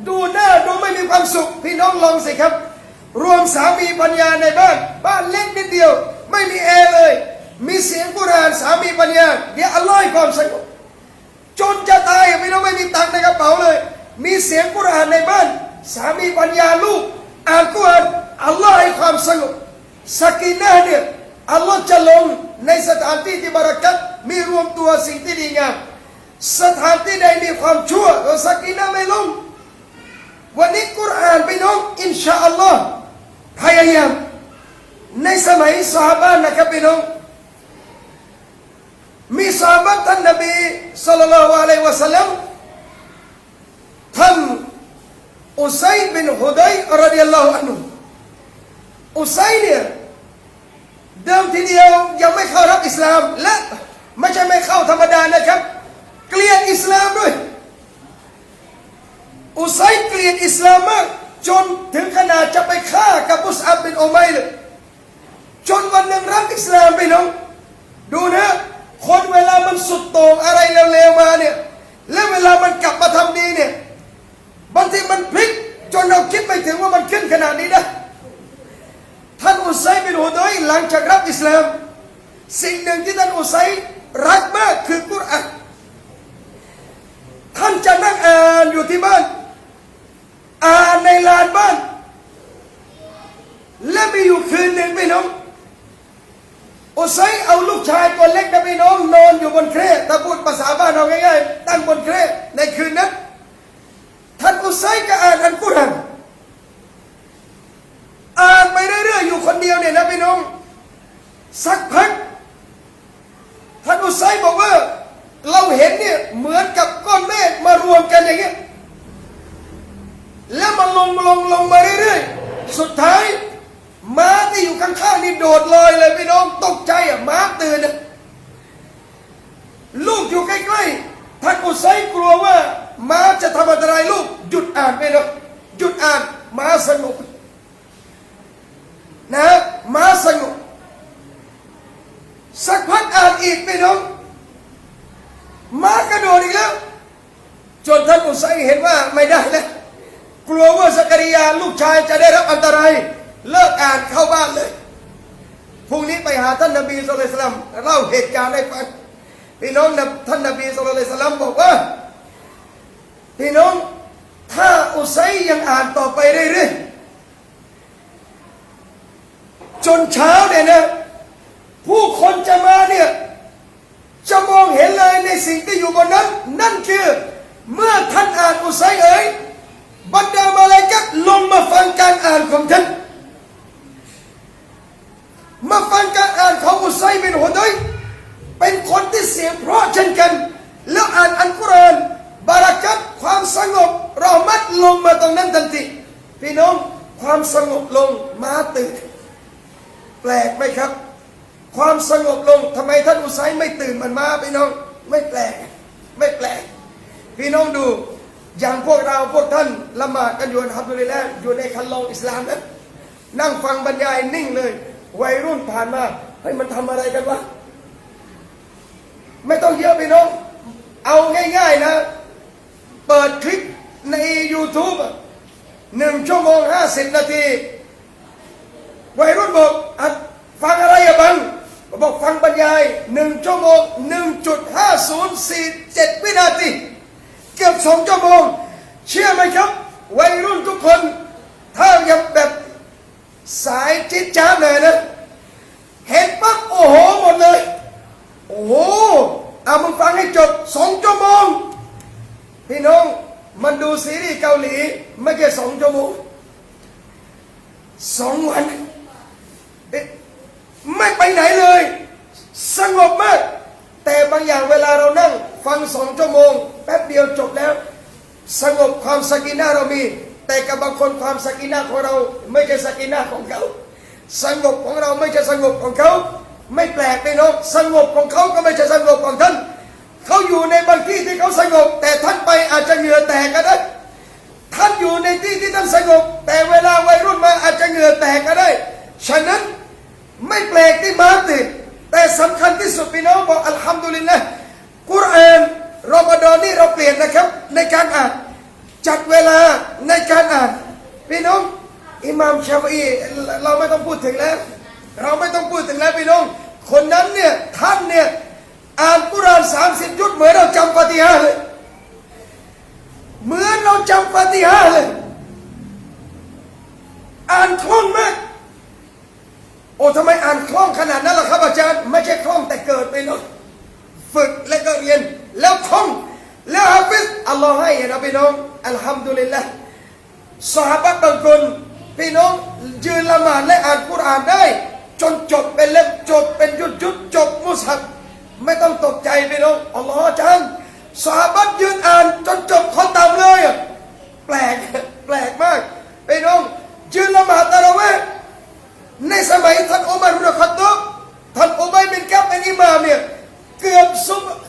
ดูหน้าดูไม่มีความสุขพี่น้องลองสิครับรวมสามีภรรยาในบ้านเล็กนิดเดียวไม่มีแอร์เลยมีเสียงกุรอานสามีภรรยาเดี๋ยวอัลลอฮ์ให้ความสงบจนจะตายพี่น้องไม่มีตังค์ในกระเป๋าเลยมีเสียงกุรอานในบ้านสามีภรรยาลูกอ่านกุรอานอัลลอฮ์ให้ความสงบสักีนะห์เนี่ยอัลลอฮ์จะลงในสถานที่ที่บารักัตมีรวมตัวสิ่งที่ดีงามสถานที่ใดมีความชั่วสักีนะห์ไม่ลงวันนี้กุรอานพี่น้องอินชาอัลลอฮ์พยายามในสมัยซอฮาบะห์นะครับพี่น้องมีซอฮาบะห์ท่านนบีศ็อลลัลลอฮุอะลัยฮิวะซัลลัมท่านอุซัยบินฮุดัยรอฎิยัลลอฮุอันฮุอุซัยเนี่ยเดิมทีเดียวยังไม่เข้ารับอิสลามและไม่ใช่ไม่เข้าธรรมดานะครับเกลียดอิสลามด้วยอุซัยเกลียดอิสลามมากจนถึงขนาดจะไปฆ่ากับมุสอับบินอุมัยร์ จนวันหนึ่งรักอิสลามไปน้องดูนะคนเวลามันสุดโต่งอะไรเร็วๆมาเนี่ยแล้วเวลามันกลับมาทำดีเนี่ยบางทีมันพลิกจนเราคิดไม่ถึงว่ามันขึ้นขนาดนี้นะท่านอุซัยบินฮุดัยหลังจากรับอิสลามสิ่งหนึ่งที่ท่านอุซัยรักมากคือกุรอานท่านจะนั่งอ่านอยู่ที่บ้านอ่านในลานบ้านและมีอยู่คืนหนึ่งพี่น้องอุซัยเอาลูกชายตัวเล็กนะพี่น้องนอนอยู่บนเคร่ถ้าพูดภาษาบ้านเราง่ายๆตั้งบนเคร่ในคืนนั้นท่านอุซัยก็อ่านอัลกุรอานอ่านไปเรื่อยๆอยู่คนเดียวเนี่ยนะพี่น้องสักพักท่านอุซัยบอกว่าเราเห็นเนี่ยเหมือนกับก้อนเมฆมารวมกันอย่างเงี้ยแล้วมันลงมาเรื่อยๆสุดท้ายม้าที่อยู่ข้างๆนี่โดดลอยเลยพี่น้องตกใจอ่ะม้าตื่นลูกอยู่ใกล้ๆท่านอุซัยกลัวว่าม้าจะทำอันตรายลูกหยุดอ่านไปเลยหยุดอ่านม้าสงบนะม้าสงบสักพักอ่านอีกพี่น้องม้ากระโดดอีกแล้วจนท่านอุซัยเห็นว่าไม่ได้แล้วกลัวว่าซักริยาลูกชายจะได้รับอันตรายเลิกอ่านเข้าบ้านเลยพรุ่งนี้ไปหาท่านนบีศ็อลลัลลอฮุอะลัยฮิวะซัลลัมเล่าเหตุการณ์ให้ฟังพี่น้องท่านนบีศ็อลลัลลอฮุอะลัยฮิวะซัลลัมบอกว่าพี่น้องถ้าอุซัยยังอ่านต่อไปเรื่อยๆจนเช้าเนี่ยนะผู้คนจะมาเนี่ยจะมองเห็นเลยในสิ่งที่อยู่บนนั้นนั่นคือเมื่อท่านอ่านอุซัยเอ๋ยบรรดามาลาอิกะฮ์ลงมาฟังการอ่านของท่านมาฟังการอ่านของอุซัยบินฮุดัยเป็นคนที่เสียงเพราะเช่นกันแล้วอ่านอัลกุรอานบารักัตความสงบเรามัดลงมาตรงนั้นทันทีพี่น้องความสงบลงม้าตื่นแปลกไหมครับความสงบลงทำไมท่านอุซัยไม่ตื่นมันม้าพี่น้องไม่แปลกพี่น้องดูอย่างพวกเราพวกท่านละหมาดกันอยู่อัลฮัมดุลิลละห์อยู่ในคันลองอิสลามนะนั่งฟังบรรยายนิ่งเลยวัยรุ่นผ่านมาเฮ้ยมันทำอะไรกันวะไม่ต้องเยอะพี่น้องเอาง่ายๆนะเปิดคลิปใน YouTube 1 ชั่วโมง 50 นาทีวัยรุ่นบอกฟังอะไรอะบังบอกฟังบรรยาย1 ชั่วโมง 1.5047 วินาทีเกือบ2 ชั่วโมงเชื่อไหมครับวัยรุ่นทุกคนถ้ายังแบบสายจิ๊ดจ๊าบเลยนะเห็นปั๊บโอ้โหหมดเลยโอ้โหเอามึงฟังให้จบ2 ชั่วโมงพี่น้องมันดูซีรีส์เกาหลีไม่ใช่2 ชั่วโมง2 วันไม่ไปไหนเลยสงบมากแต่บางอย่างเวลาเรานั่งฟัง2 ชั่วโมงแป๊บเดียวจบแล้วสงบความสกีนาเรามีแต่กับบางคนความสกีนาของเราไม่ใช่สกีนาของเขาสงบของเราไม่ใช่สงบของเขาไม่แปลกไปเนาะสงบของเขาก็ไม่ใช่สงบของท่านเขาอยู่ในบางที่ที่เขาสงบแต่ท่านไปอาจจะเหงื่อแตกก็ได้ท่านอยู่ในที่ที่ท่านสงบแต่เวลาวัยรุ่นมาอาจจะเหงื่อแตกก็ได้ฉะนั้นไม่แปลกที่มาติดแต่สำคัญที่สุดพี่น้องบอกอัลฮัมดุลิลละห์กุรอานรอมฎอนนี่เราเปลี่ยนนะครับในการอ่านจัดเวลาในการอ่านพี่น้องอิหม่ามชาฟิอีเราไม่ต้องพูดถึงแล้วพี่น้องคนนั้นเนี่ยท่านเนี่ยอ่านกุรอาน30 ยุตเหมือนเราจำฟาติฮะห์เลยเหมือนเราจำฟาติฮะห์เลยอ่านคล่องมากโอ้ทำไมอ่านคล่องขนาดนั้นล่ะครับอาจารย์ไม่ใช่คล่องแต่เกิดไปเนาะฝึกและก็เรียนแล้วคล่องแล้วฮาฟิซอัลลอฮ์ให้นะพี่น้องอัลฮัมดุลิลละห์ซอฮาบะห์บางคนพี่น้องยืนละหมาดและอ่านกุรอานได้จนจบเป็นเล่มจบเป็นยุดจบมุสฮัฟไม่ต้องตกใจพี่น้องอัลลอฮ์อาจารย์ซอฮาบะห์ยืนอ่านจนจบข้อตามเลยแปลกมากพี่น้องยืนละหมาดตะเราะเวห์ในสมัยท่านอุมัร อิบนุ ค็อฏฏอบท่านอุบัยบินกะบเป็นอิหม่ามเนี่ยเกือบ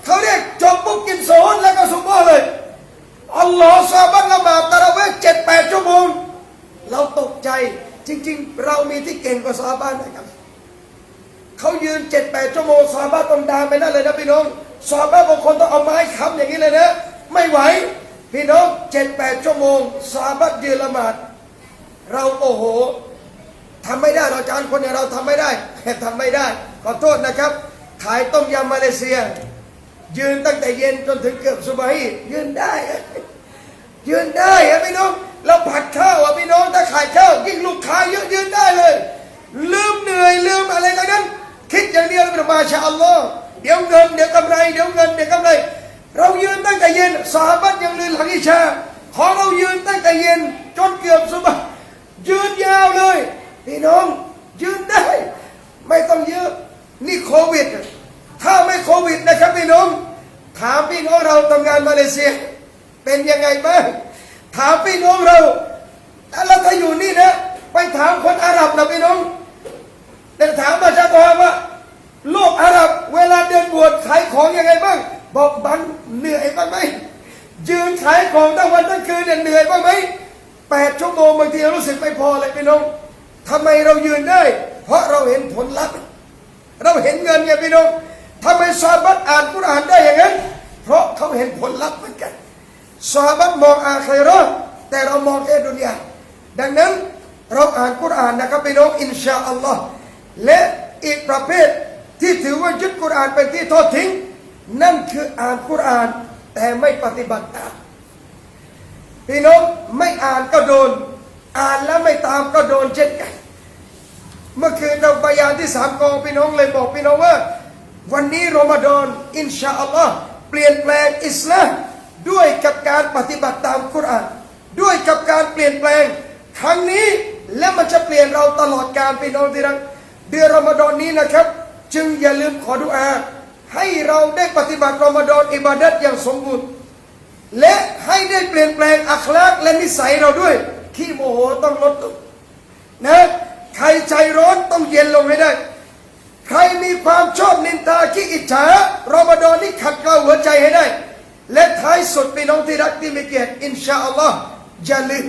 เขาเรียกจบปุ๊บกินโซนแล้วก็ซุบฮ์เลยอัลลอฮฺซาบันละหมาดตะเราะเวห์7-8 ชั่วโมงเราตกใจจริงๆเรามีที่เก่งกว่าซอฮาบะห์นะครับ ยืน7-8 ชั่วโมงซอฮาบะห์ต้องดามไปนั่นเลยนะพี่น้องซอฮาบะห์บางคนต้องเอาไม้ค้ำอย่างนี้เลยนะไม่ไหวพี่น้อง7-8 ชั่วโมงซอฮาบะห์ยืนละหมาดเราโอ้โหทำไม่ได้เราจานคนอย่างเราทำไม่ได้ทำไม่ได้ขอโทษนะครับขายต้มยำมาเลเซียยืนตั้งแต่เย็นจนถึงเกือบซุบฮียืนได้ยืนได้ครับพี่น้องเราผัดข้าวอ่ะพี่น้องถ้าขายข้าวยิ่งลูกค้าเยอะยืนได้เลยลืมเหนื่อยลืมอะไรกันนั้นคิดอย่างเดียวเป็นมาชาอัลลอฮ์เดี๋ยวเงินเดี๋ยวกำไรเดี๋ยวเงินเดี๋ยวกำไรเรายืนตั้งแต่เย็นซอฮาบะห์ยังลืมหลังอิชาขอเรายืนตั้งแต่เย็นจนเกือบซุบฮียืนยาวเลยพี่น้องยืนได้ไม่ต้องเยอะนี่โควิดถ้าไม่โควิดนะครับพี่น้องถามพี่น้องเราทำงานมาเลเซียเป็นยังไงบ้างถามพี่น้องเราแล้วถ้าอยู่นี่นะไปถามคนอาหรับนะพี่น้องแต่ถามประชากรว่าโลกอาหรับเวลาเดินบวชขายของยังไงบ้างบอกบังเหนื่อยบ้างไหมยืนขายของทั้งวันทั้งคืนเหนื่อยบ้างไหม8 ชั่วโมงบางทีเรารู้สึกไม่พอเลยพี่น้องทำไมเรายืนได้เพราะเราเห็นผลลัพธ์เราเห็นเงินไงพี่น้องทำไมซอฮาบะห์อ่านกุรอานได้อย่างนั้นเพราะเขาเห็นผลลัพธ์เหมือนกันซอฮาบะห์มองอาคิเราะห์แต่เรามองแค่ดุนยาดังนั้นเราอ่านกุรอานนะครับพี่น้องอินชาอัลลอฮ์และอีกประเภทที่ถือว่ายึดกุรอานเป็นที่ทอดทิ้งนั่นคืออ่านกุรอานแต่ไม่ปฏิบัติตามพี่น้องไม่อ่านก็โดนอ่านแล้วไม่ตามก็โดนเช่นกันเมื่อคืนเราบรรยายที่3 กองพี่น้องเลยบอกพี่น้องว่าวันนี้รอมฎอนอินชาอัลลอฮ์เปลี่ยนแปลงอิสลามด้วยกับการปฏิบัติตามกุรอานด้วยกับการเปลี่ยนแปลงครั้งนี้และมันจะเปลี่ยนเราตลอดกาลพี่น้องที่รักเดือนรอมฎอนนี้นะครับจึงอย่าลืมขอดุอาให้เราได้ปฏิบัติรอมฎอนอิบาดัตอย่างสมบูรณ์และให้ได้เปลี่ยนแปลงอัคลากและนิสัยเราด้วยขี้โมโหต้องลดลงนะใครใจร้อนต้องเย็นลงให้ได้ใครมีความชอบนินทาขี้อิจฉารอมฎอนนี้ขัดเกลาหัวใจให้ได้และท้ายสุดพี่น้องที่รักที่มีเกียรติอินชาอัลลอฮ์อย่าลืม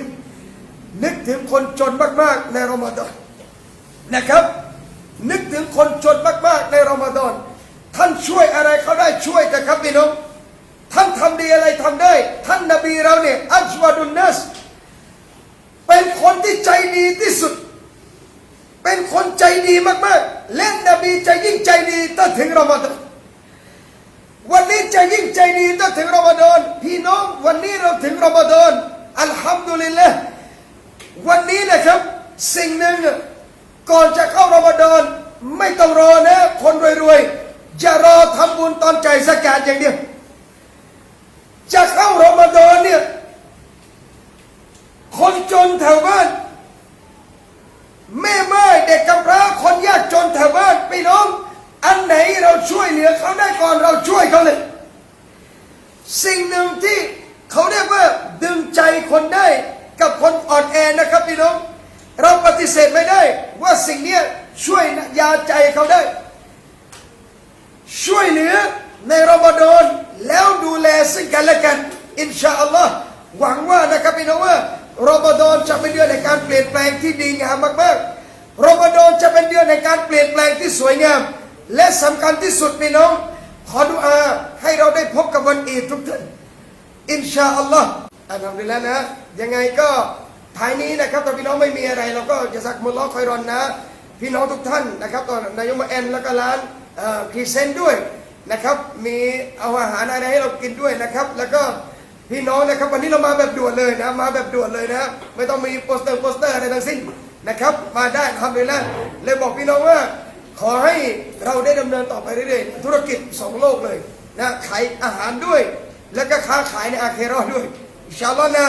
นึกถึงคนจนมากๆในรอมฎอนนะครับนึกถึงคนจนมากๆในรอมฎอนท่านช่วยอะไรเขาได้ช่วยแต่ครับพี่น้องท่านทำดีอะไรทำได้ท่านนบีเราเนี่ยอัจวาดุนนัสเป็นคนที่ใจดีที่สุดเป็นคนใจดีมากๆและนบีจะยิ่งใจดีถ้าถึงรอมฎอนวันนี้จะยิ่งใจดีถ้าถึงรอมฎอนพี่น้องวันนี้เราถึงรอมฎอนอัลฮัมดุลิลละห์วันนี้นะครับสิ่งหนึ่งก่อนจะเข้ารอมฎอนไม่ต้องรอนะคนรวยๆจะรอทำบุญตอนจ่ายซะกาตอย่างเดียวจะเข้ารอมฎอนเนี่ยคนจนแถวบ้านแม่ไม้เด็กกำพร้าคนยากจนแถวบ้านพี่น้องอันไหนเราช่วยเหลือเขาได้ก่อนเราช่วยเขาเลยสิ่งหนึ่งที่เขาเรียกว่าดึงใจคนได้กับคนอ่อนแอนะครับพี่น้องเราปฏิเสธไม่ได้ว่าสิ่งนี้ช่วยยาใจเขาได้ช่วยเหลือในรอมฎอนแล้วดูแลซึ่งกันและกันอินชาอัลลอฮ์หวังว่านะครับพี่น้องว่ารอมฎอนจะเป็นเดือนในการเปลี่ยนแปลงที่ดีงามมากๆรอมฎอนจะเป็นเดือนในการเปลี่ยนแปลงที่สวยงามและสำคัญที่สุดพี่น้องขอดุอาให้เราได้พบกับวันอีดทุกท่านอินชาอัลลอฮ์อัลฮัมดุลิลละห์นะยังไงก็ท้ายนี้นะครับถ้าพี่น้องไม่มีอะไรเราก็จะซักมุลลอฮ์คอยรอนนะพี่น้องทุกท่านนะครับตอนนายกมาแอนแล้วก็ร้านพรีเซนต์ด้วยนะครับมีเอาอาหารอะไรให้เรากินด้วยนะครับแล้วก็พี่น้องนะครับวันนี้เรามาแบบด่วนเลยนะมาแบบด่วนเลยนะไม่ต้องมีโปสเตอร์อะไรทั้งสิ้นนะครับมาได้ทำเลยนะเลยบอกพี่น้องว่าขอให้เราได้ดำเนินต่อไปเรื่อยๆธุรกิจ2 โลกเลยนะขายอาหารด้วยแล้วก็ค้าขายในอาเคเราะห์ด้วยอินชาอัลลอฮ์นะ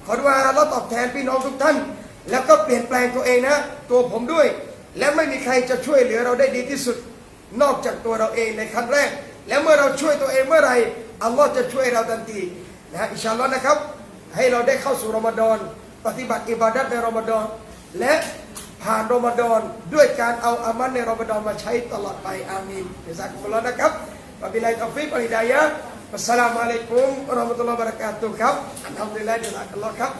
ขอดุอาเราตอบแทนพี่น้องทุกท่านแล้วก็เปลี่ยนแปลงตัวเองนะตัวผมด้วยและไม่มีใครจะช่วยเหลือเราได้ดีที่สุดนอกจากตัวเราเองในขั้นแรกแล้วเมื่อเราช่วยตัวเองเมื่อไหร่อัลลอฮ์จะช่วยเราทันทีนะอินชาอัลลอฮ์นะครับให้เราได้เข้าสู่รอมฎอนปฏิบัติอิบาดัตในรอมฎอนและผ่านรอมฎอนด้วยการเอาอามัลในรอมฎอนมาใช้ตลอดไปอามีนอิซากุมุลลอฮ์นะครับวะบิลลาฮิตอฟิกวัลฮิดายะฮ์อัสสลามุอะลัยกุมวะเราะห์มะตุลลอฮิวะบะเราะกาตุฮ์ครับอัลฮัมดุลิลลาฮิ อิซากัลลอฮ์ครับ